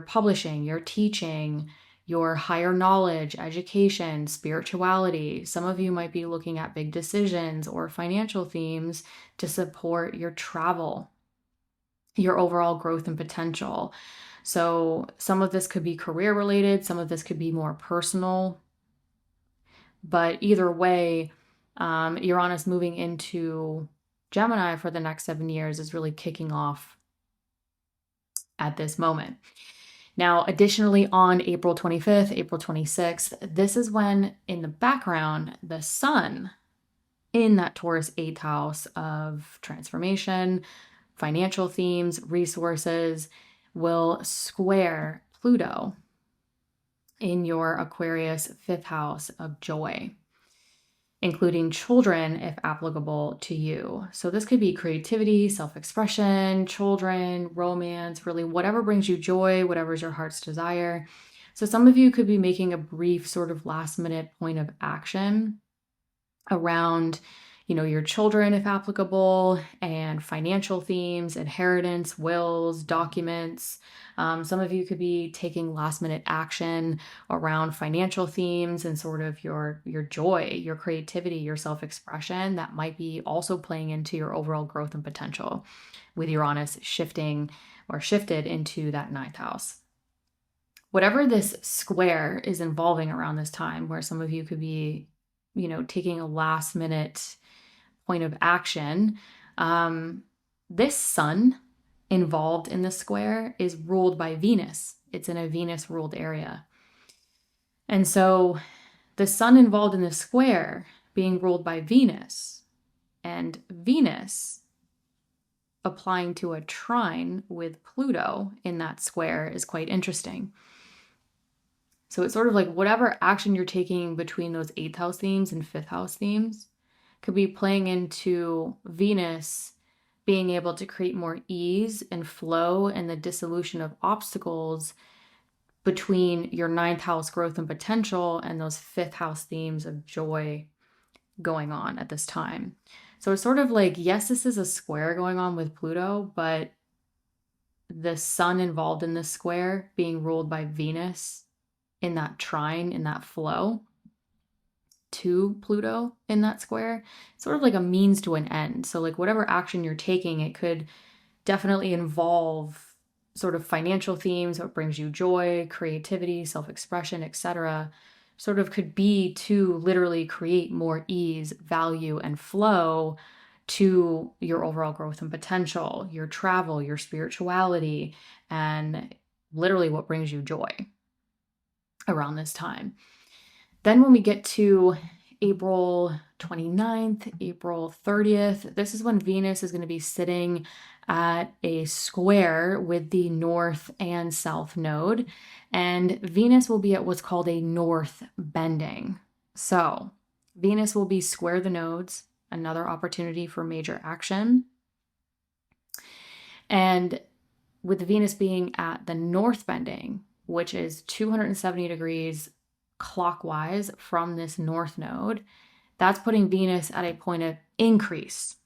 publishing, your teaching, your higher knowledge, education, spirituality. Some of you might be looking at big decisions or financial themes to support your travel, your overall growth and potential. So some of this could be career related, some of this could be more personal. But either way, Uranus moving into Gemini for the next 7 years is really kicking off at this moment. Now, additionally, on April 25th, April 26th, this is when in the background, the sun in that Taurus 8th house of transformation, financial themes, resources, will square Pluto in your Aquarius 5th house of joy, including children if applicable to you. So this could be creativity, self-expression, children, romance, really whatever brings you joy, whatever is your heart's desire. So some of you could be making a brief sort of last minute point of action around your children, if applicable, and financial themes, inheritance, wills, documents. Some of you could be taking last minute action around financial themes and sort of your joy, your creativity, your self-expression that might be also playing into your overall growth and potential with Uranus shifting or shifted into that ninth house. Whatever this square is involving around this time, where some of you could be, taking a last minute point of action, this sun involved in the square is ruled by Venus. It's in a Venus ruled area. And so the sun involved in the square being ruled by Venus, and Venus applying to a trine with Pluto in that square is quite interesting. So it's sort of like whatever action you're taking between those 8th house themes and 5th house themes could be playing into Venus being able to create more ease and flow and the dissolution of obstacles between your 9th house growth and potential and those 5th house themes of joy going on at this time. So it's sort of like, yes, this is a square going on with Pluto, but the sun involved in this square being ruled by Venus in that trine, in that flow to Pluto in that square, sort of like a means to an end. So like whatever action you're taking, it could definitely involve sort of financial themes, what brings you joy, creativity, self-expression, etc. Sort of could be to literally create more ease, value, and flow to your overall growth and potential, your travel, your spirituality, and literally what brings you joy around this time. Then when we get to April 29th, April 30th, this is when Venus is going to be sitting at a square with the North and South node, and Venus will be at what's called a North bending. So Venus will be square the nodes, another opportunity for major action. And with Venus being at the north bending, which is 270 degrees clockwise from this north node, that's putting Venus at a point of increase,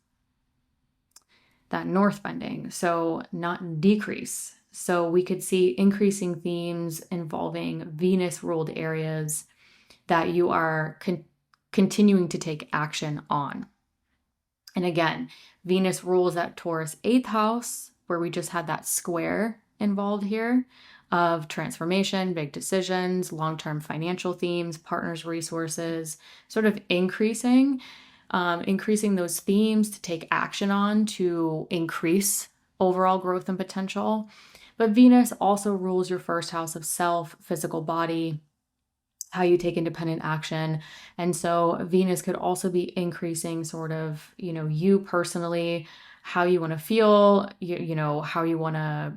that north bending, so not decrease. So we could see increasing themes involving Venus ruled areas that you are continuing to take action on. And again, Venus rules that Taurus 8th house, where we just had that square involved here of transformation, big decisions, long-term financial themes, partners' resources, sort of increasing those themes to take action on to increase overall growth and potential. But Venus also rules your first house of self, physical body, how you take independent action. And so Venus could also be increasing sort of, you personally, how you want to feel, how you want to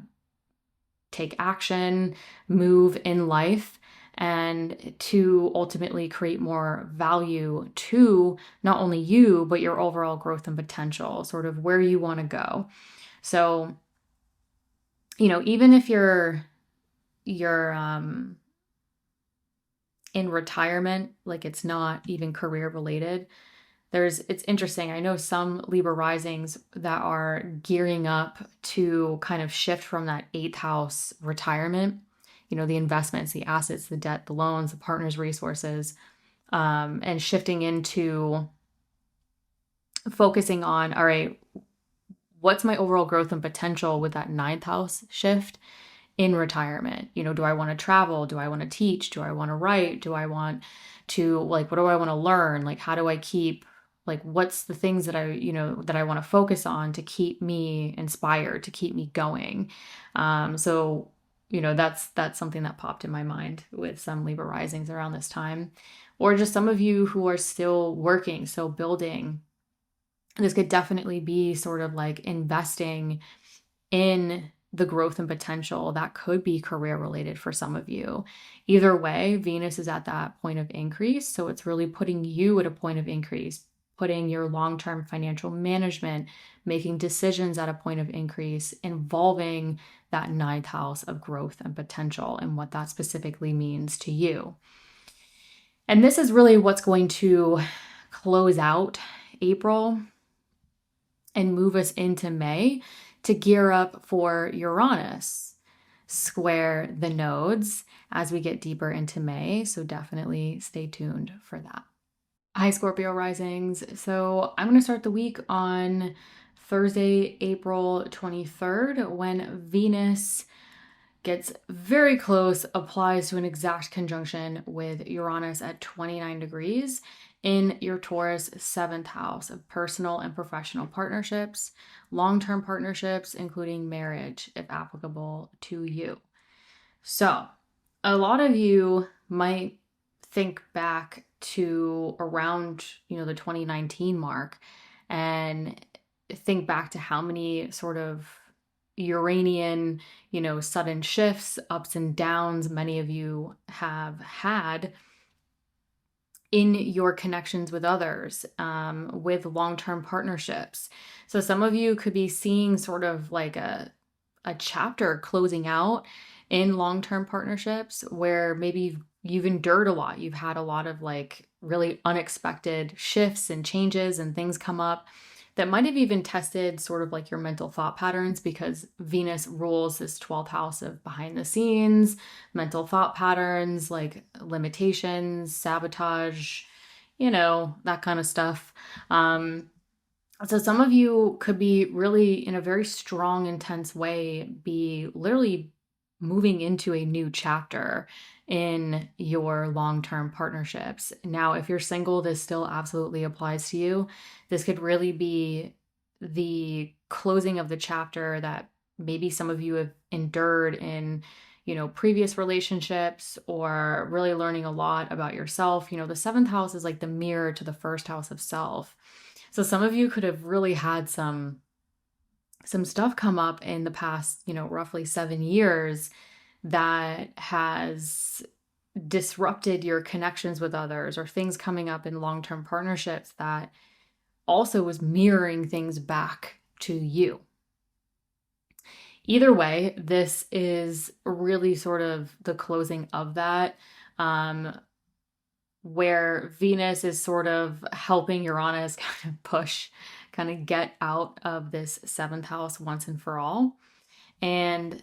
take action, move in life, and to ultimately create more value to not only you, but your overall growth and potential, sort of where you want to go. So, even if you're in retirement, like it's not even career related, it's interesting. I know some Libra risings that are gearing up to kind of shift from that 8th house retirement, the investments, the assets, the debt, the loans, the partners' resources, and shifting into focusing on, all right, what's my overall growth and potential with that 9th house shift in retirement? Do I want to travel? Do I want to teach? Do I want to write? Do I want to, what do I want to learn? How do I keep, what's the things that I want to focus on to keep me inspired, to keep me going? So, that's something that popped in my mind with some Libra risings around this time, or just some of you who are still working, still building. This could definitely be sort of investing in the growth and potential that could be career related for some of you. Either way, Venus is at that point of increase. So it's really putting you at a point of increase, putting your long-term financial management, making decisions at a point of increase, involving that 9th house of growth and potential and what that specifically means to you. And this is really what's going to close out April and move us into May to gear up for Uranus square the nodes as we get deeper into May. So definitely stay tuned for that. Hi, Scorpio risings. So I'm going to start the week on Thursday, April 23rd, when Venus gets very close, applies to an exact conjunction with Uranus at 29 degrees in your Taurus 7th house of personal and professional partnerships, long-term partnerships, including marriage, if applicable to you. So a lot of you might think back to around, the 2019 mark and think back to how many sort of Uranian, sudden shifts, ups and downs many of you have had in your connections with others, with long-term partnerships. So some of you could be seeing sort of like a chapter closing out in long-term partnerships where maybe you've endured a lot. You've had a lot of really unexpected shifts and changes, and things come up that might have even tested sort of your mental thought patterns, because Venus rules this 12th house of behind the scenes, mental thought patterns, limitations, sabotage, that kind of stuff. So some of you could be really, in a very strong, intense way, be literally moving into a new chapter in your long-term partnerships. Now, if you're single, this still absolutely applies to you. This could really be the closing of the chapter that maybe some of you have endured in, previous relationships, or really learning a lot about yourself. The 7th house is like the mirror to the 1st house of self. So some of you could have really had some stuff come up in the past, roughly 7 years that has disrupted your connections with others, or things coming up in long-term partnerships that also was mirroring things back to you. Either way, this is really sort of the closing of that, where Venus is sort of helping Uranus kind of push, kind of get out of this 7th house once and for all. And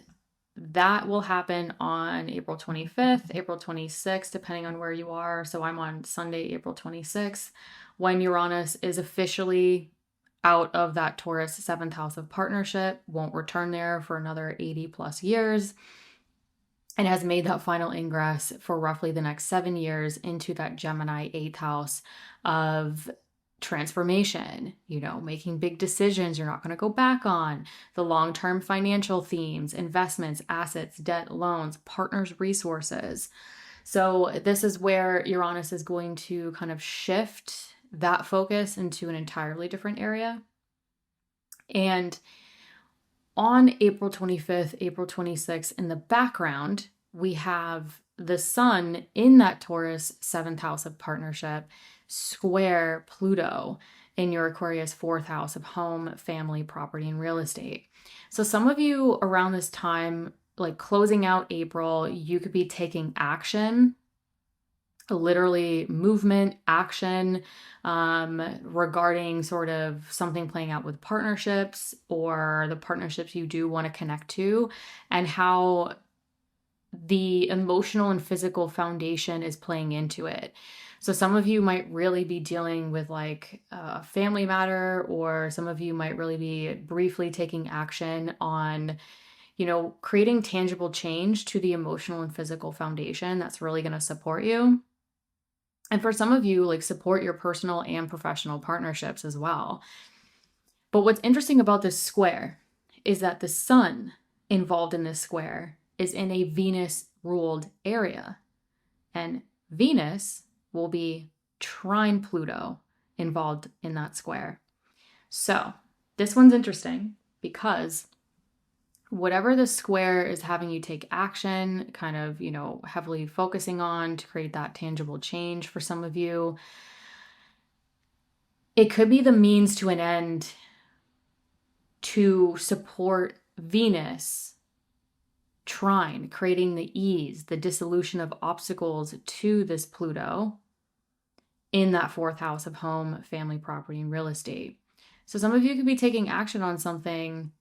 that will happen on April 25th, April 26th, depending on where you are. So I'm on Sunday, April 26th, when Uranus is officially out of that Taurus 7th house of partnership, won't return there for another 80 plus years, and has made that final ingress for roughly the next 7 years into that Gemini 8th house of transformation, making big decisions you're not going to go back on, the long-term financial themes, investments, assets, debt, loans, partners, resources. So this is where Uranus is going to kind of shift that focus into an entirely different area. And on April 25th, April 26th, in the background, we have the sun in that Taurus 7th house of partnership square Pluto in your Aquarius 4th house of home, family, property, and real estate. So some of you around this time, like closing out April, you could be taking action, literally movement, action, regarding sort of something playing out with partnerships or the partnerships you do want to connect to, and how the emotional and physical foundation is playing into it. So some of you might really be dealing with like a family matter, or some of you might really be briefly taking action on, creating tangible change to the emotional and physical foundation that's really going to support you. And for some of you, like support your personal and professional partnerships as well. But what's interesting about this square is that the sun involved in this square is in a Venus-ruled area. And Venus will be trine Pluto involved in that square. So this one's interesting because whatever the square is having you take action, kind of, heavily focusing on to create that tangible change for some of you, it could be the means to an end to support Venus trine, creating the ease, the dissolution of obstacles to this Pluto in that 4th house of home, family, property, and real estate. So some of you could be taking action on something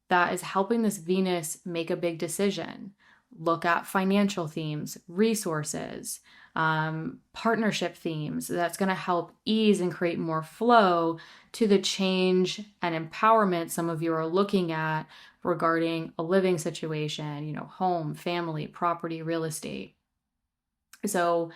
that is helping this Venus make a big decision. Look at financial themes, resources, partnership themes. That's going to help ease and create more flow to the change and empowerment some of you are looking at regarding a living situation, home, family, property, real estate. So,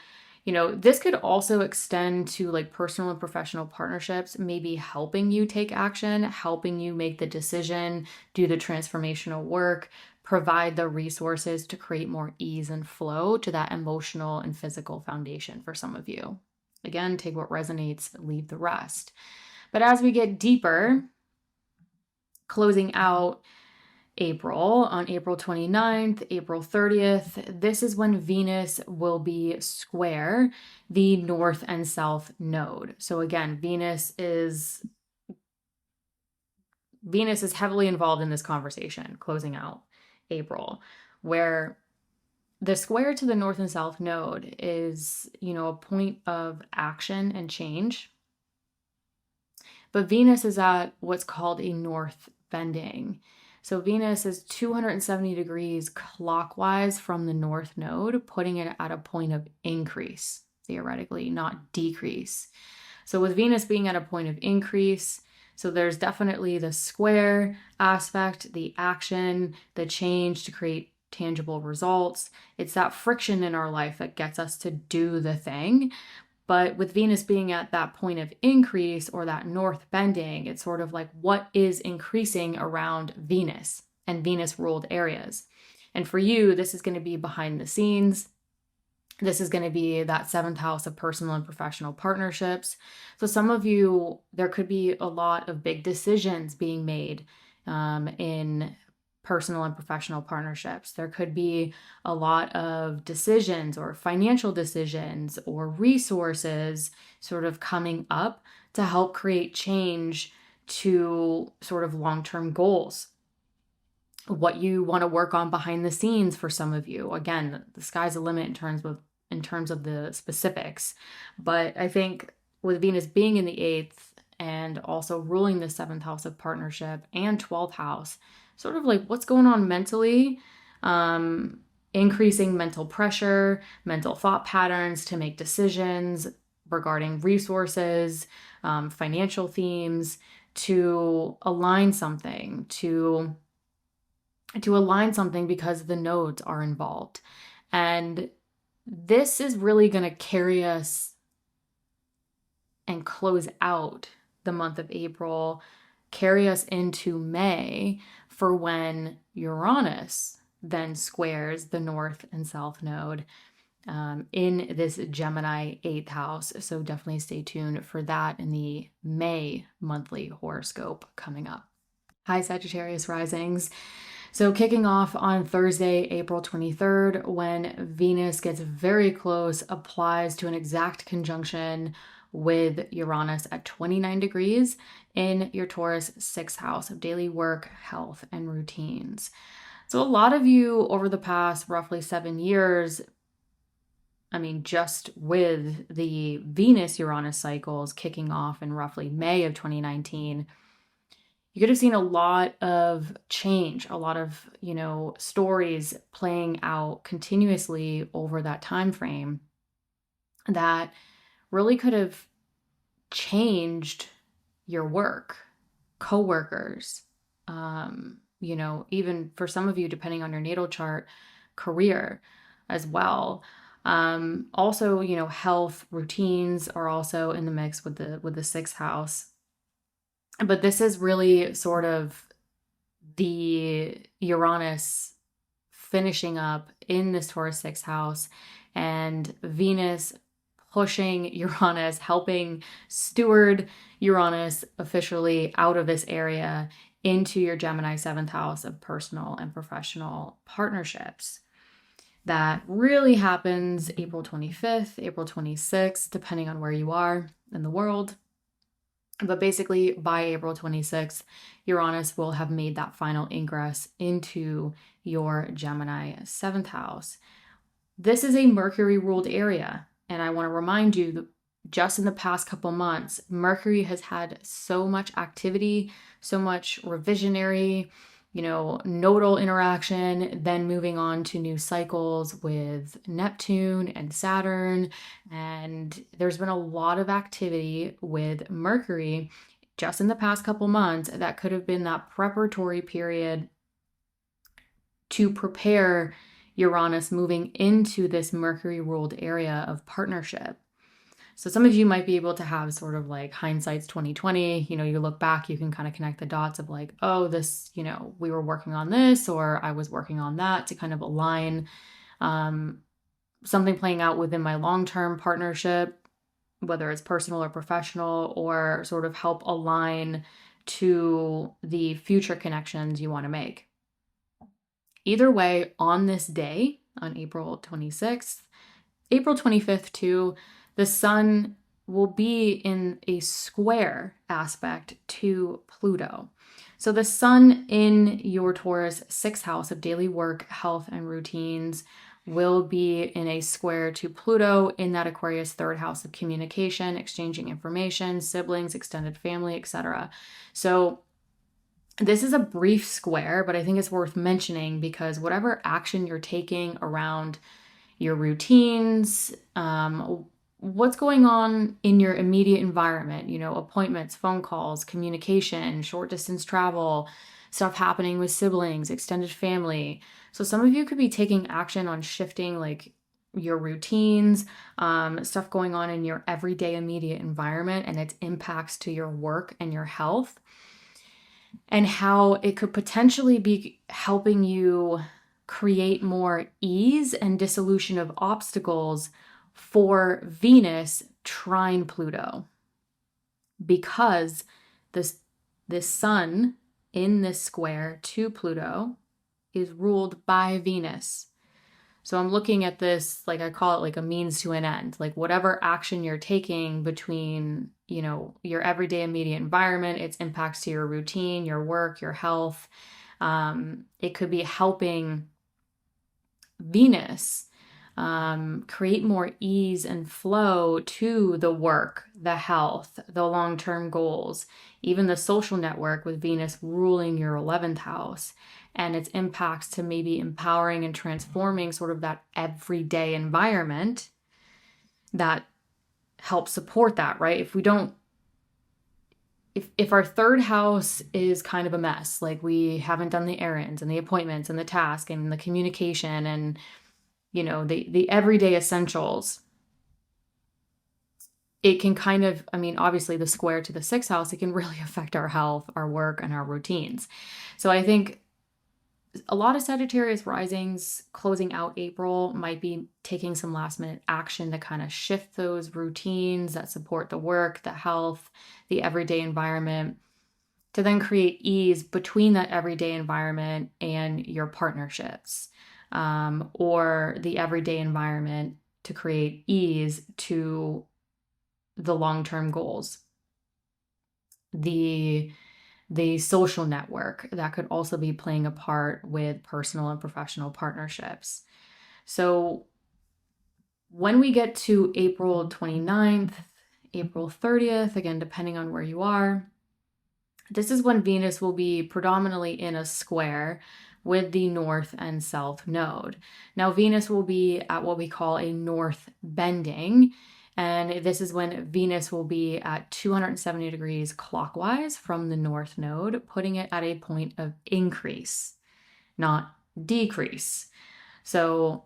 this could also extend to like personal and professional partnerships, maybe helping you take action, helping you make the decision, do the transformational work, provide the resources to create more ease and flow to that emotional and physical foundation for some of you. Again, take what resonates, leave the rest. But as we get deeper, closing out April, on April 29th, April 30th, this is when Venus will be square the north and south node. So again, Venus is heavily involved in this conversation, closing out April, where the square to the north and south node is, a point of action and change. But Venus is at what's called a north bending. So Venus is 270 degrees clockwise from the north node, putting it at a point of increase, theoretically, not decrease. So with Venus being at a point of increase, so there's definitely the square aspect, the action, the change to create tangible results. It's that friction in our life that gets us to do the thing. But with Venus being at that point of increase, or that north bending, it's sort of like what is increasing around Venus and Venus ruled areas. And for you, this is going to be behind the scenes. This is going to be that 7th house of personal and professional partnerships. So some of you, there could be a lot of big decisions being made in personal and professional partnerships. There could be a lot of decisions or financial decisions or resources sort of coming up to help create change to sort of long-term goals. What you want to work on behind the scenes for some of you. Again, the sky's the limit in terms of the specifics. But I think with Venus being in the 8th and also ruling the 7th house of partnership and 12th house, sort of like what's going on mentally, increasing mental pressure, mental thought patterns to make decisions regarding resources, financial themes, to align something, to align something because the nodes are involved. And this is really going to carry us and close out the month of April, carry us into May for when Uranus then squares the north and south node in this Gemini 8th house. So definitely stay tuned for that in the May monthly horoscope coming up. Hi, Sagittarius Risings. So kicking off on Thursday, April 23rd, when Venus gets very close, applies to an exact conjunction with Uranus at 29 degrees in your Taurus 6th house of daily work, health, and routines. So a lot of you over the past roughly 7 years, I mean, just with the Venus-Uranus cycles kicking off in roughly May of 2019, you could have seen a lot of change, a lot of, stories playing out continuously over that time frame that really could have changed your work, coworkers, even for some of you, depending on your natal chart, career as well. Also, health routines are also in the mix with the 6th house. But this is really sort of the Uranus finishing up in this Taurus 6th house and Venus pushing Uranus, helping steward Uranus officially out of this area into your Gemini 7th house of personal and professional partnerships. That really happens April 25th, April 26th, depending on where you are in the world. But basically, by April 26th, Uranus will have made that final ingress into your Gemini 7th house. This is a Mercury-ruled area. And I want to remind you that just in the past couple months, Mercury has had so much activity, so much revisionary, nodal interaction, then moving on to new cycles with Neptune and Saturn. And there's been a lot of activity with Mercury just in the past couple months that could have been that preparatory period to prepare Uranus moving into this Mercury-ruled area of partnership. So some of you might be able to have sort of like hindsight's 2020, you look back, you can kind of connect the dots of like, oh, this, we were working on this, or I was working on that to kind of align something playing out within my long-term partnership, whether it's personal or professional, or sort of help align to the future connections you want to make. Either way, on this day, on April 26th, April 25th too, the sun will be in a square aspect to Pluto. So the sun in your Taurus 6th house of daily work, health, and routines will be in a square to Pluto in that Aquarius 3rd house of communication, exchanging information, siblings, extended family, etc. So this is a brief square, but I think it's worth mentioning because whatever action you're taking around your routines, what's going on in your immediate environment, appointments, phone calls, communication, short distance travel, stuff happening with siblings, extended family. So some of you could be taking action on shifting like your routines, stuff going on in your everyday immediate environment and its impacts to your work and your health, and how it could potentially be helping you create more ease and dissolution of obstacles for Venus trine Pluto, because this sun in this square to Pluto is ruled by Venus. So I'm looking at this, like I call it like a means to an end, like whatever action you're taking between, your everyday immediate environment, its impacts to your routine, your work, your health. It could be helping Venus create more ease and flow to the work, the health, the long-term goals, even the social network with Venus ruling your 11th house and its impacts to maybe empowering and transforming sort of that everyday environment that helps support that, right? If our third house is kind of a mess, like we haven't done the errands and the appointments and the task and the communication and the everyday essentials, it can kind of, obviously the square to the sixth house, it can really affect our health, our work, and our routines. So I think a lot of Sagittarius risings closing out April might be taking some last minute action to kind of shift those routines that support the work, the health, the everyday environment, to then create ease between that everyday environment and your partnerships, or the everyday environment to create ease to the long-term goals. The social network that could also be playing a part with personal and professional partnerships. So when we get to April 29th, April 30th, again, depending on where you are, this is when Venus will be predominantly in a square with the north and south node. Now, Venus will be at what we call a north bending, and this is when Venus will be at 270 degrees clockwise from the north node, putting it at a point of increase, not decrease. So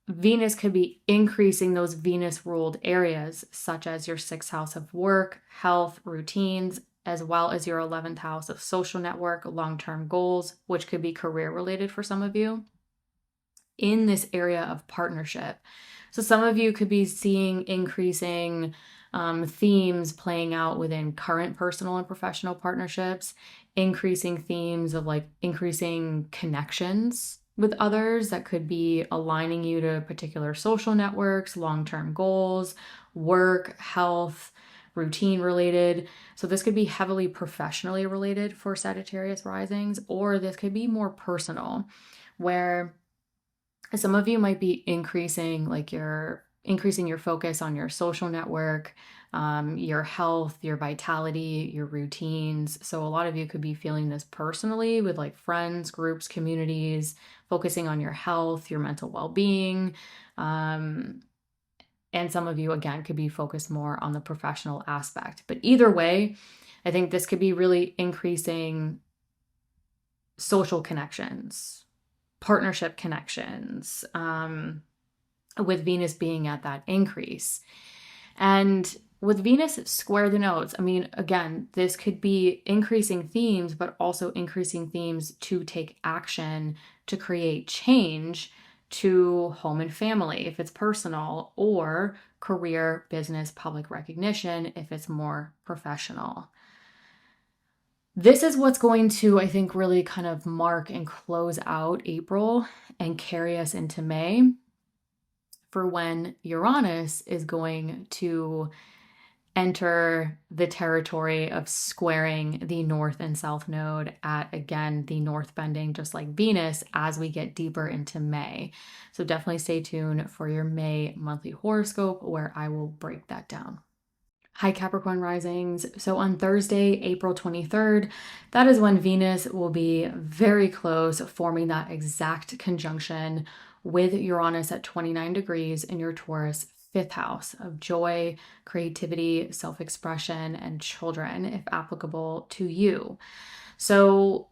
Venus could be increasing those Venus-ruled areas, such as your sixth house of work, health, routines, as well as your 11th house of social network, long-term goals, which could be career-related for some of you, in this area of partnership. So some of you could be seeing increasing themes playing out within current personal and professional partnerships, increasing themes of like increasing connections with others that could be aligning you to particular social networks, long-term goals, work, health, routine related. So this could be heavily professionally related for Sagittarius risings, or this could be more personal, where some of you might be increasing your focus on your social network, your health, your vitality, your routines. So a lot of you could be feeling this personally with like friends, groups, communities, focusing on your health, your mental well-being. And some of you, again, could be focused more on the professional aspect. But either way, I think this could be really increasing social connections, partnership connections, with Venus being at that increase. And with Venus square the nodes, again, this could be increasing themes, but also increasing themes to take action to create change to home and family, if it's personal, or career, business, public recognition, if it's more professional. This is what's going to, I think, really kind of mark and close out April and carry us into May, for when Uranus is going to enter the territory of squaring the north and south node at, again, the north bending, just like Venus, as we get deeper into May. So definitely stay tuned for your May monthly horoscope, where I will break that down. Hi, Capricorn Risings. So on Thursday, April 23rd, that is when Venus will be very close, forming that exact conjunction with Uranus at 29 degrees in your Taurus fifth house of joy, creativity, self-expression, and children, if applicable to you. So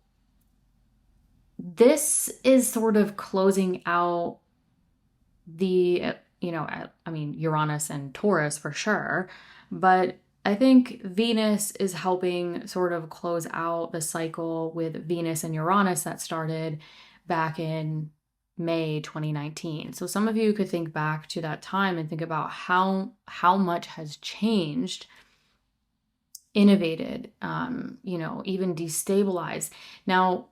this is sort of closing out the, Uranus and Taurus for sure, but I think Venus is helping sort of close out the cycle with Venus and Uranus that started back in May 2019. So some of you could think back to that time and think about how much has changed, innovated, even destabilized. Now,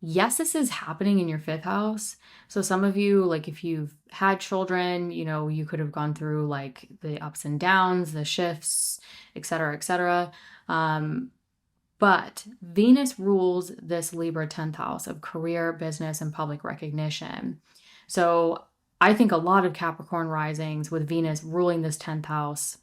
yes, this is happening in your fifth house. So some of you, like if you've had children, you know, you could have gone through like the ups and downs, the shifts, et cetera, et cetera. But Venus rules this Libra 10th house of career, business, and public recognition. So I think a lot of Capricorn risings with Venus ruling this 10th house,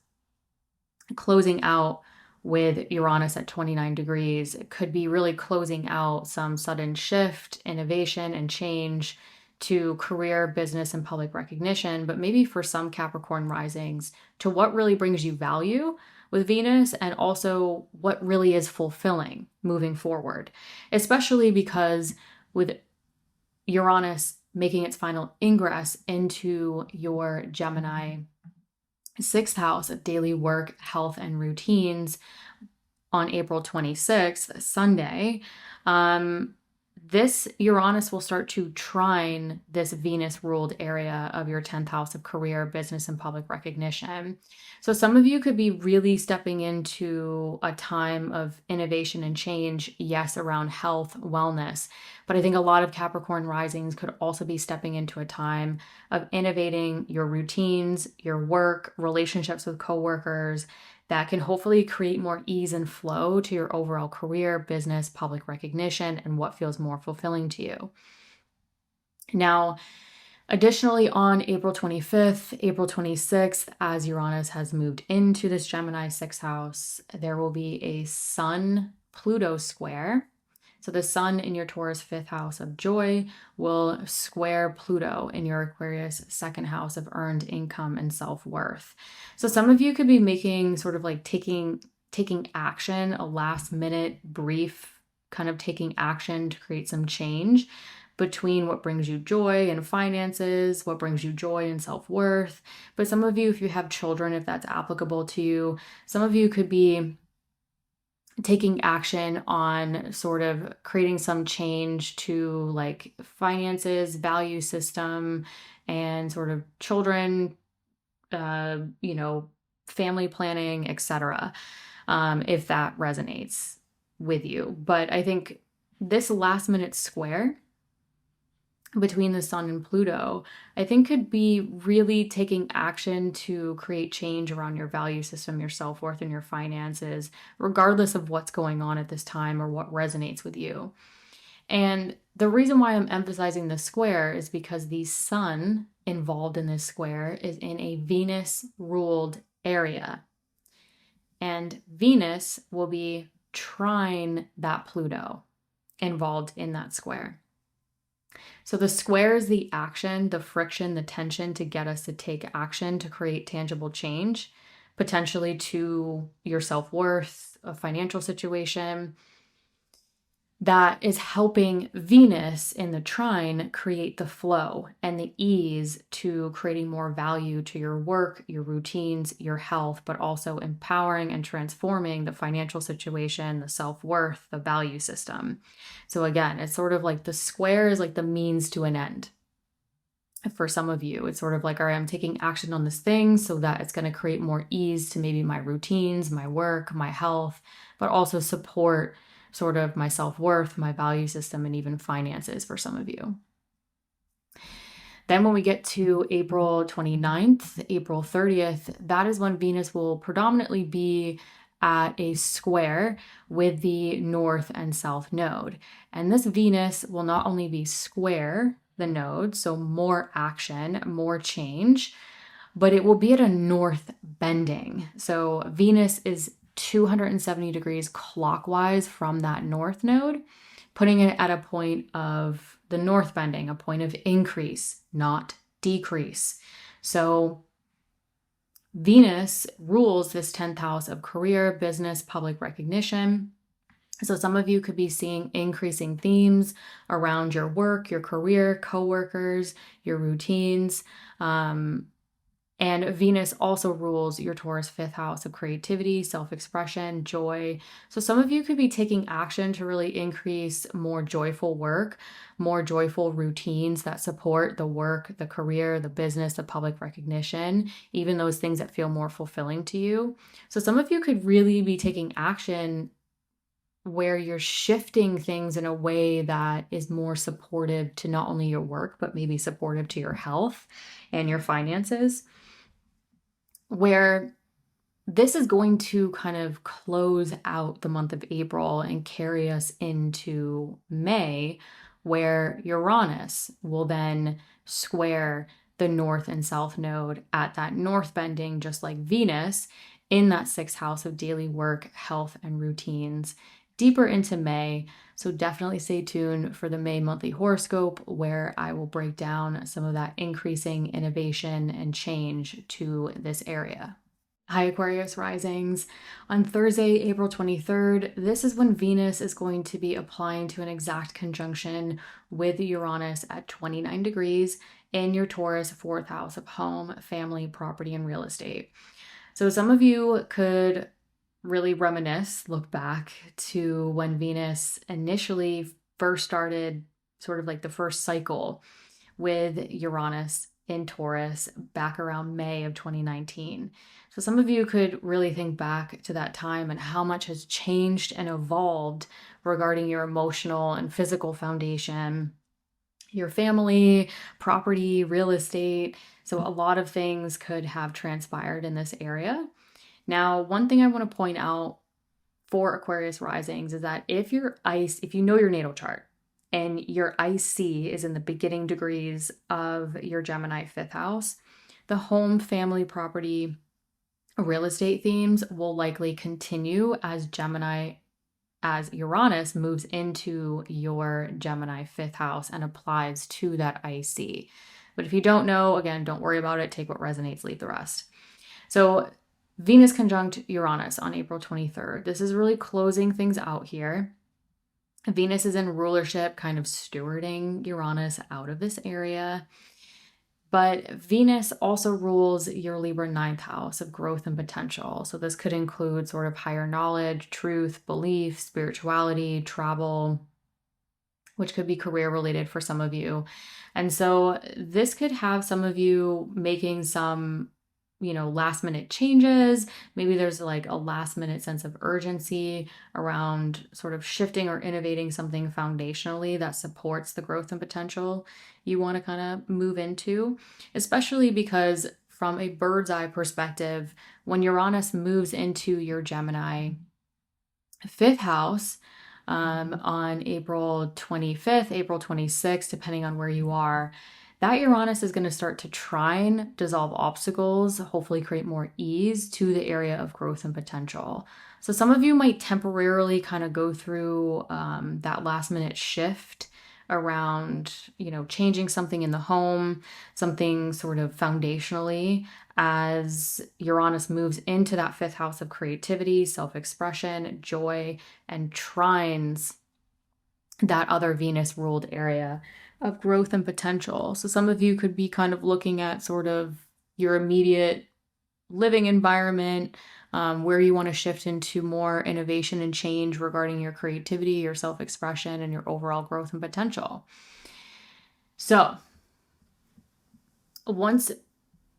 closing out with Uranus at 29 degrees, it could be really closing out some sudden shift, innovation, and change to career, business, and public recognition. But maybe for some Capricorn risings, to what really brings you value with Venus, and also what really is fulfilling moving forward, especially because with Uranus making its final ingress into your Gemini sixth house of daily work, health, and routines on April 26th, Sunday, this Uranus will start to trine this Venus ruled area of your 10th house of career, business, and public recognition. So some of you could be really stepping into a time of innovation and change, yes, around health, wellness. But I think a lot of Capricorn risings could also be stepping into a time of innovating your routines, your work, relationships with coworkers, that can hopefully create more ease and flow to your overall career, business, public recognition, and what feels more fulfilling to you. Now, additionally, on April 25th, April 26th, as Uranus has moved into this Gemini sixth house, there will be a Sun-Pluto square. So the Sun in your Taurus fifth house of joy will square Pluto in your Aquarius second house of earned income and self-worth. So some of you could be making sort of like taking action, a last minute brief kind of taking action to create some change between what brings you joy and finances, what brings you joy and self-worth. But some of you, if you have children, if that's applicable to you, some of you could be taking action on sort of creating some change to like finances, value system, and sort of children, family planning, etc. If that resonates with you. But I think this last minute square between the Sun and Pluto, I think could be really taking action to create change around your value system, your self-worth, and your finances, regardless of what's going on at this time or what resonates with you. And the reason why I'm emphasizing the square is because the Sun involved in this square is in a Venus-ruled area. And Venus will be trine that Pluto involved in that square. So the square is the action, the friction, the tension to get us to take action to create tangible change, potentially to your self-worth, a financial situation, that is helping Venus in the trine create the flow and the ease to creating more value to your work, your routines, your health, but also empowering and transforming the financial situation, the self-worth, the value system. So again, it's sort of like the square is like the means to an end. For some of you, it's sort of like, all right, I'm taking action on this thing so that it's going to create more ease to maybe my routines, my work, my health, but also support sort of my self-worth, my value system, and even finances for some of you. Then when we get to April 29th, April 30th, that is when Venus will predominantly be at a square with the North and South node. And this Venus will not only be square the node, so more action, more change, but it will be at a north bending. So Venus is 270 degrees clockwise from that north node, putting it at a point of the north bending, a point of increase, not decrease. So Venus rules this 10th house of career, business, public recognition. So some of you could be seeing increasing themes around your work, your career, coworkers, your routines. And Venus also rules your Taurus fifth house of creativity, self-expression, joy. So some of you could be taking action to really increase more joyful work, more joyful routines that support the work, the career, the business, the public recognition, even those things that feel more fulfilling to you. So some of you could really be taking action where you're shifting things in a way that is more supportive to not only your work, but maybe supportive to your health and your finances, where this is going to kind of close out the month of April and carry us into May, where Uranus will then square the north and south node at that north bending, just like Venus, in that sixth house of daily work, health, and routines deeper into May. So definitely stay tuned for the May monthly horoscope, where I will break down some of that increasing innovation and change to this area. Hi, Aquarius Risings. On Thursday, April 23rd, this is when Venus is going to be applying to an exact conjunction with Uranus at 29 degrees in your Taurus fourth house of home, family, property, and real estate. So some of you could really reminisce, look back to when Venus initially first started, sort of like the first cycle with Uranus in Taurus back around May of 2019. So some of you could really think back to that time and how much has changed and evolved regarding your emotional and physical foundation, your family, property, real estate. So a lot of things could have transpired in this area. Now, one thing I want to point out for Aquarius risings is that if you know your natal chart and your IC is in the beginning degrees of your Gemini fifth house, the home, family, property, real estate themes will likely continue as Uranus moves into your Gemini fifth house and applies to that IC. But if you don't know, again, don't worry about it. Take what resonates, leave the rest. So Venus conjunct Uranus on April 23rd. This is really closing things out here. Venus is in rulership, kind of stewarding Uranus out of this area. But Venus also rules your Libra ninth house of growth and potential. So this could include sort of higher knowledge, truth, belief, spirituality, travel, which could be career related for some of you. And so this could have some of you making some last minute changes. Maybe there's like a last minute sense of urgency around sort of shifting or innovating something foundationally that supports the growth and potential you want to kind of move into, especially because from a bird's eye perspective, when Uranus moves into your Gemini fifth house on April 25th, April 26th, depending on where you are, that Uranus is going to start to trine, dissolve obstacles, hopefully create more ease to the area of growth and potential. So some of you might temporarily kind of go through that last minute shift around, changing something in the home, something sort of foundationally, as Uranus moves into that fifth house of creativity, self-expression, joy, and trines that other Venus ruled area of growth and potential. So some of you could be kind of looking at sort of your immediate living environment, where you want to shift into more innovation and change regarding your creativity, your self-expression, and your overall growth and potential. So once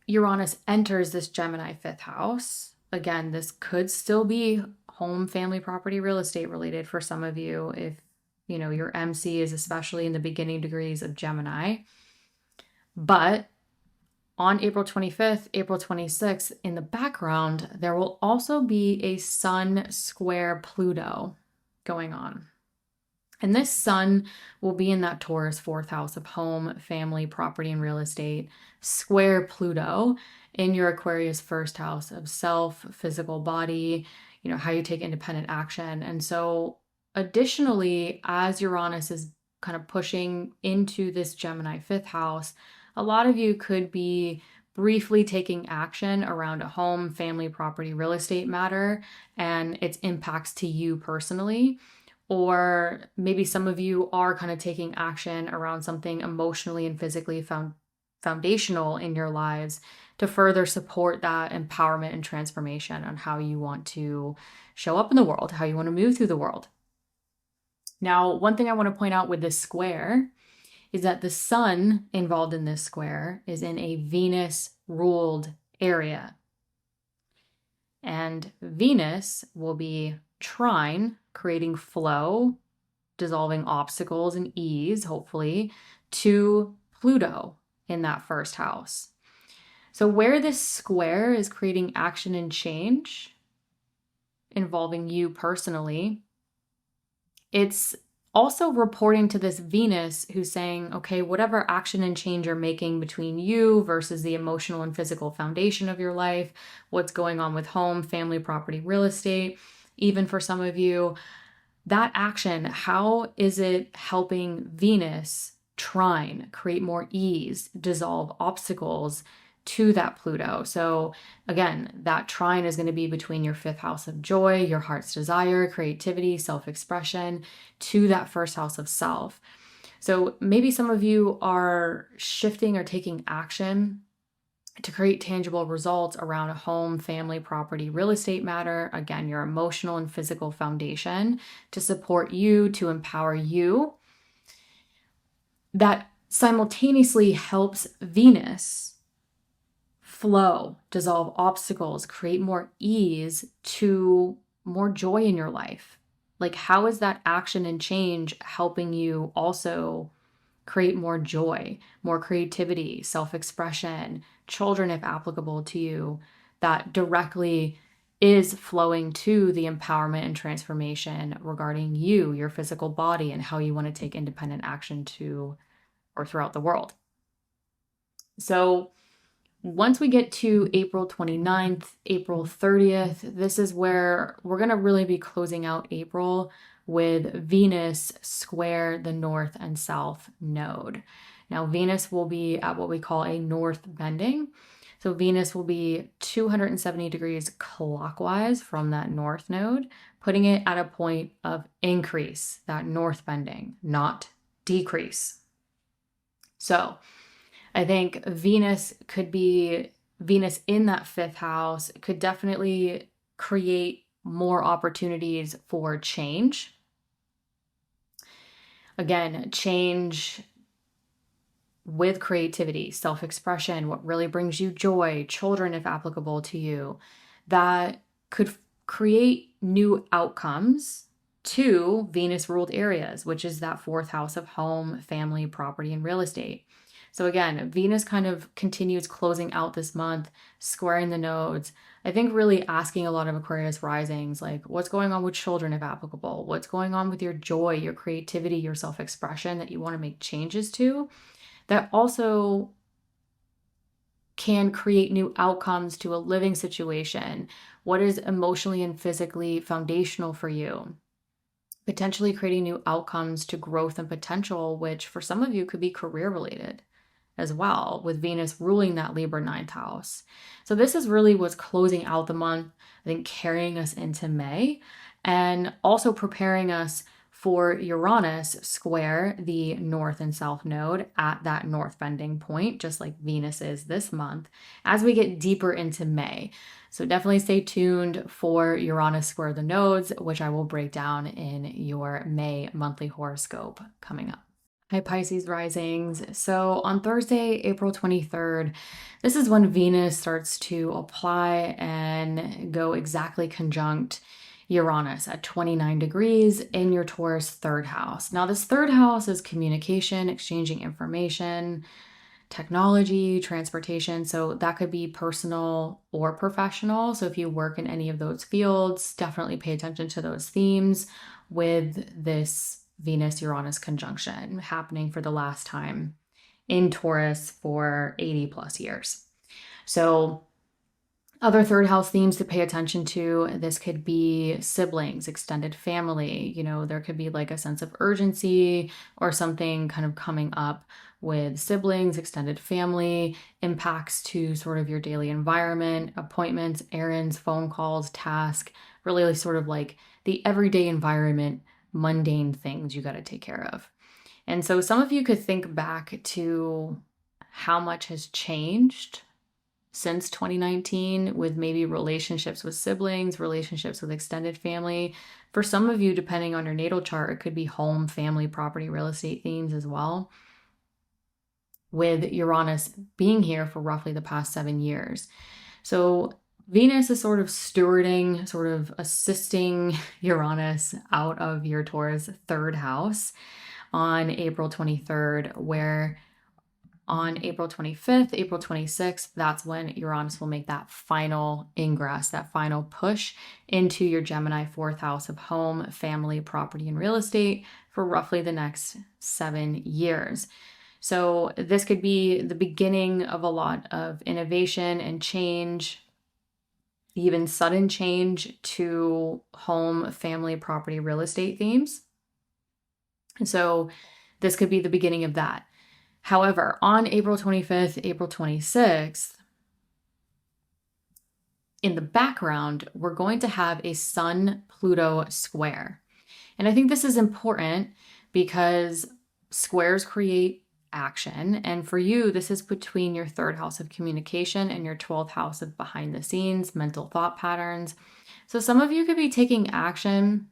Uranus enters this Gemini fifth house, again, this could still be home, family, property, real estate related for some of you if your MC is especially in the beginning degrees of Gemini. But on April 25th, April 26th, in the background, there will also be a Sun square Pluto going on. And this Sun will be in that Taurus fourth house of home, family, property, and real estate, square Pluto in your Aquarius first house of self, physical body, how you take independent action. And so additionally, as Uranus is kind of pushing into this Gemini fifth house, a lot of you could be briefly taking action around a home, family, property, real estate matter and its impacts to you personally. Or maybe some of you are kind of taking action around something emotionally and physically foundational in your lives to further support that empowerment and transformation on how you want to show up in the world, how you want to move through the world. Now, one thing I want to point out with this square is that the Sun involved in this square is in a Venus-ruled area. And Venus will be trine, creating flow, dissolving obstacles and ease, hopefully, to Pluto in that first house. So where this square is creating action and change involving you personally, it's also reporting to this Venus who's saying, okay, whatever action and change you're making between you versus the emotional and physical foundation of your life, what's going on with home, family, property, real estate, even for some of you, that action, how is it helping Venus trine, create more ease, dissolve obstacles to that Pluto? So again, that trine is going to be between your fifth house of joy, your heart's desire, creativity, self-expression, to that first house of self. So maybe some of you are shifting or taking action to create tangible results around a home, family, property, real estate matter. Again, your emotional and physical foundation to support you, to empower you. That simultaneously helps Venus flow, dissolve obstacles, create more ease to more joy in your life. Like, how is that action and change helping you also create more joy, more creativity, self-expression, children if applicable to you, that directly is flowing to the empowerment and transformation regarding you, your physical body, and how you want to take independent action to or throughout the world. So once we get to April 29th, April 30th, this is where we're going to really be closing out April with Venus square the north and south node. Now, Venus will be at what we call a north bending. So Venus will be 270 degrees clockwise from that north node, putting it at a point of increase, that north bending, not decrease. So I think Venus in that fifth house could definitely create more opportunities for change. Again, change with creativity, self-expression, what really brings you joy, children if applicable to you, that could create new outcomes to Venus ruled areas, which is that fourth house of home, family, property, and real estate. So again, Venus kind of continues closing out this month, squaring the nodes. I think really asking a lot of Aquarius risings, like what's going on with children if applicable? What's going on with your joy, your creativity, your self-expression that you want to make changes to, that also can create new outcomes to a living situation. What is emotionally and physically foundational for you? Potentially creating new outcomes to growth and potential, which for some of you could be career related as well, with Venus ruling that Libra ninth house. So this is really what's closing out the month, I think carrying us into May, and also preparing us for Uranus square the north and south node at that north bending point, just like Venus is this month, as we get deeper into May. So definitely stay tuned for Uranus square the nodes, which I will break down in your May monthly horoscope coming up. Hi, Pisces risings. So on Thursday, April 23rd, this is when Venus starts to apply and go exactly conjunct Uranus at 29 degrees in your Taurus third house. Now, this third house is communication, exchanging information, technology, transportation. So that could be personal or professional. So if you work in any of those fields, definitely pay attention to those themes with this Venus-Uranus conjunction happening for the last time in Taurus for 80 plus years. So other third house themes to pay attention to, this could be siblings, extended family. You know, there could be like a sense of urgency or something kind of coming up with siblings, extended family, impacts to sort of your daily environment, appointments, errands, phone calls, tasks, really sort of like the everyday environment, mundane things you got to take care of. And so some of you could think back to how much has changed since 2019 with maybe relationships with siblings, relationships with extended family. For some of you, depending on your natal chart, it could be home, family, property, real estate themes as well, with Uranus being here for roughly the past 7 years. So Venus is sort of stewarding, sort of assisting Uranus out of your Taurus third house on April 23rd, where on April 25th, April 26th, that's when Uranus will make that final ingress, that final push into your Gemini fourth house of home, family, property, and real estate for roughly the next 7 years. So this could be the beginning of a lot of innovation and change, even sudden change to home, family, property, real estate themes. So this could be the beginning of that. However, on April 25th, April 26th, in the background, we're going to have a Sun-Pluto square. And I think this is important because squares create action. And for you, this is between your third house of communication and your 12th house of behind the scenes, mental thought patterns. So some of you could be taking action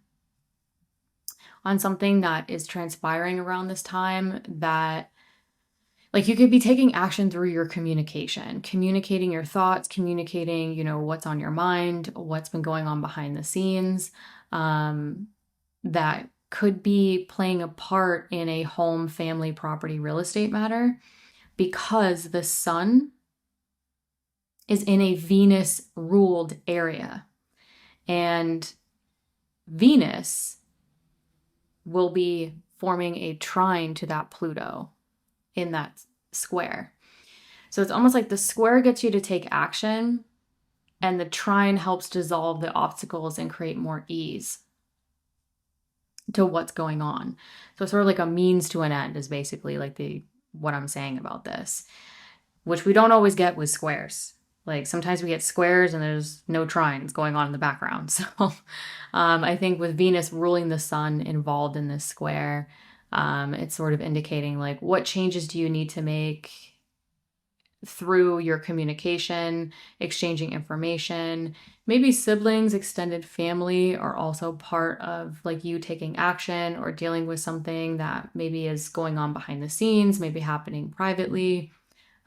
on something that is transpiring around this time, that like you could be taking action through your communication, communicating your thoughts, communicating, what's on your mind, what's been going on behind the scenes, that could be playing a part in a home, family, property, real estate matter, because the sun is in a Venus ruled area, and Venus will be forming a trine to that Pluto in that square. So it's almost like the square gets you to take action, and the trine helps dissolve the obstacles and create more ease to what's going on. So it's sort of like a means to an end is basically like what I'm saying about this, which we don't always get with squares. Like sometimes we get squares and there's no trines going on in the background. So I think with Venus ruling the sun involved in this square, it's sort of indicating like what changes do you need to make through your communication, exchanging information. Maybe siblings, extended family are also part of like you taking action or dealing with something that maybe is going on behind the scenes, maybe happening privately.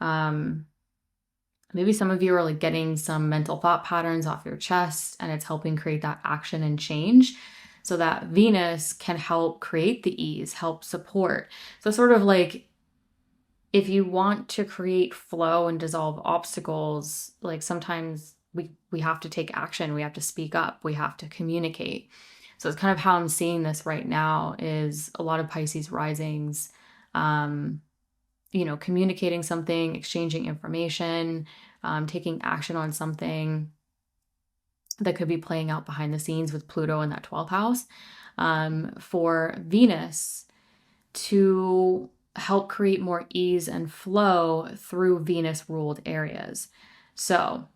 Maybe some of you are like getting some mental thought patterns off your chest, and it's helping create that action and change so that Venus can help create the ease, help support. So sort of like if you want to create flow and dissolve obstacles, like sometimes we have to take action, we have to speak up, we have to communicate. So it's kind of how I'm seeing this right now is a lot of Pisces risings, communicating something, exchanging information, taking action on something that could be playing out behind the scenes with Pluto in that 12th house, for Venus to help create more ease and flow through Venus ruled areas. So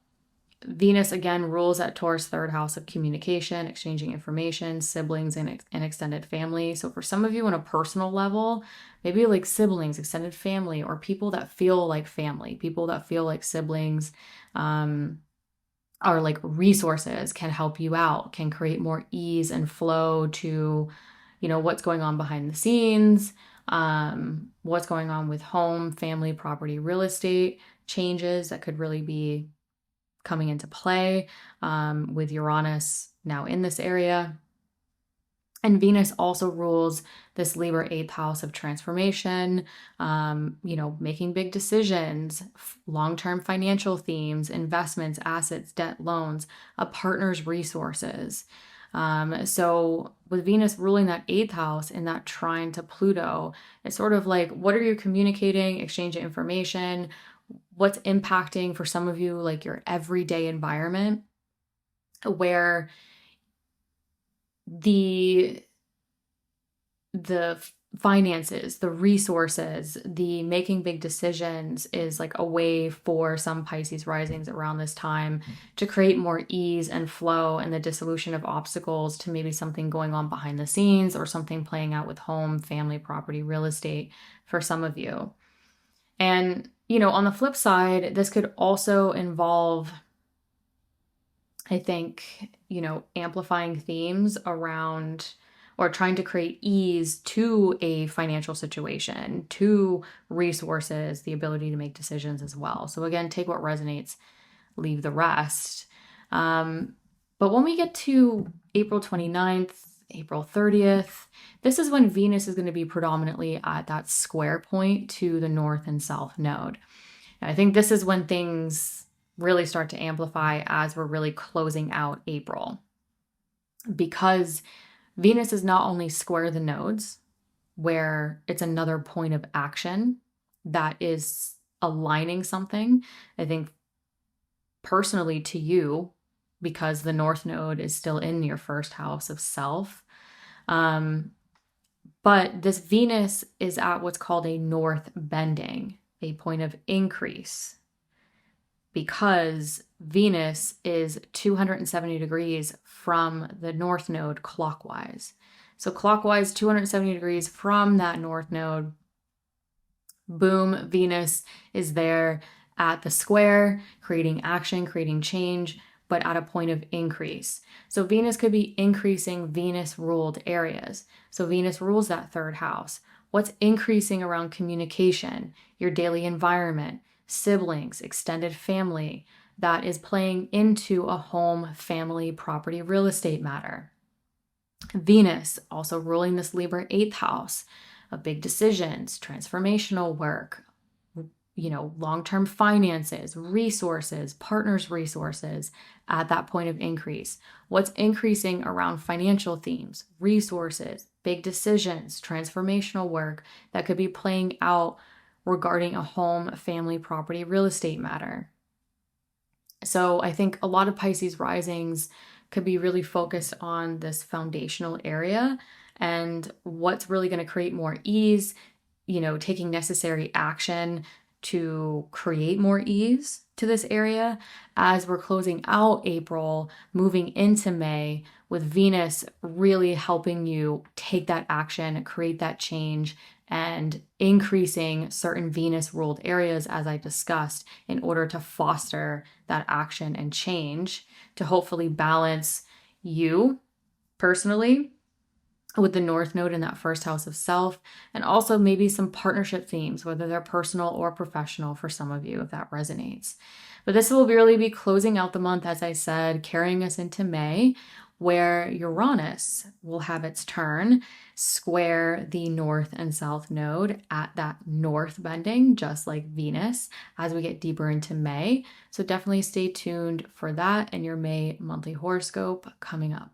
Venus again rules at Taurus third house of communication, exchanging information, siblings, and extended family. So for some of you on a personal level, maybe like siblings, extended family, or people that feel like family, people that feel like siblings, are like resources, can help you out, can create more ease and flow to, what's going on behind the scenes, what's going on with home, family, property, real estate changes that could really be coming into play, with Uranus now in this area. And Venus also rules this Libra 8th house of transformation, making big decisions, long-term financial themes, investments, assets, debt, loans, a partner's resources. So with Venus ruling that 8th house in that trine to Pluto, it's sort of like, what are you communicating, exchanging information, what's impacting for some of you, like your everyday environment, where the finances, the resources, the making big decisions is like a way for some Pisces risings around this time to create more ease and flow and the dissolution of obstacles to maybe something going on behind the scenes or something playing out with home, family, property, real estate for some of you. And, on the flip side, this could also involve, I think, amplifying themes around or trying to create ease to a financial situation, to resources, the ability to make decisions as well. So again, take what resonates, leave the rest. But when we get to April 29th, April 30th, this is when Venus is going to be predominantly at that square point to the north and south node. And I think this is when things really start to amplify as we're really closing out April. Because Venus is not only square the nodes, where it's another point of action that is aligning something, I think personally to you, because the North Node is still in your first house of self. But this Venus is at what's called a north bending, a point of increase, because Venus is 270 degrees from the North Node clockwise. So clockwise, 270 degrees from that North Node, boom, Venus is there at the square, creating action, creating change, but at a point of increase. So Venus could be increasing Venus-ruled areas. So Venus rules that third house. What's increasing around communication, your daily environment, siblings, extended family, that is playing into a home, family, property, real estate matter. Venus also ruling this Libra 8th house of big decisions, transformational work, long-term finances, resources, partners' resources at that point of increase. What's increasing around financial themes, resources, big decisions, transformational work that could be playing out regarding a home, family, property, real estate matter. So I think a lot of Pisces risings could be really focused on this foundational area and what's really going to create more ease, taking necessary action to create more ease to this area as we're closing out April, moving into May, with Venus really helping you take that action, create that change, and increasing certain Venus-ruled areas, as I discussed, in order to foster that action and change to hopefully balance you personally with the North Node in that first house of self, and also maybe some partnership themes, whether they're personal or professional for some of you, if that resonates. But this will really be closing out the month, as I said, carrying us into May, where Uranus will have its turn, square the North and South Node at that north bending, just like Venus, as we get deeper into May. So definitely stay tuned for that and your May monthly horoscope coming up.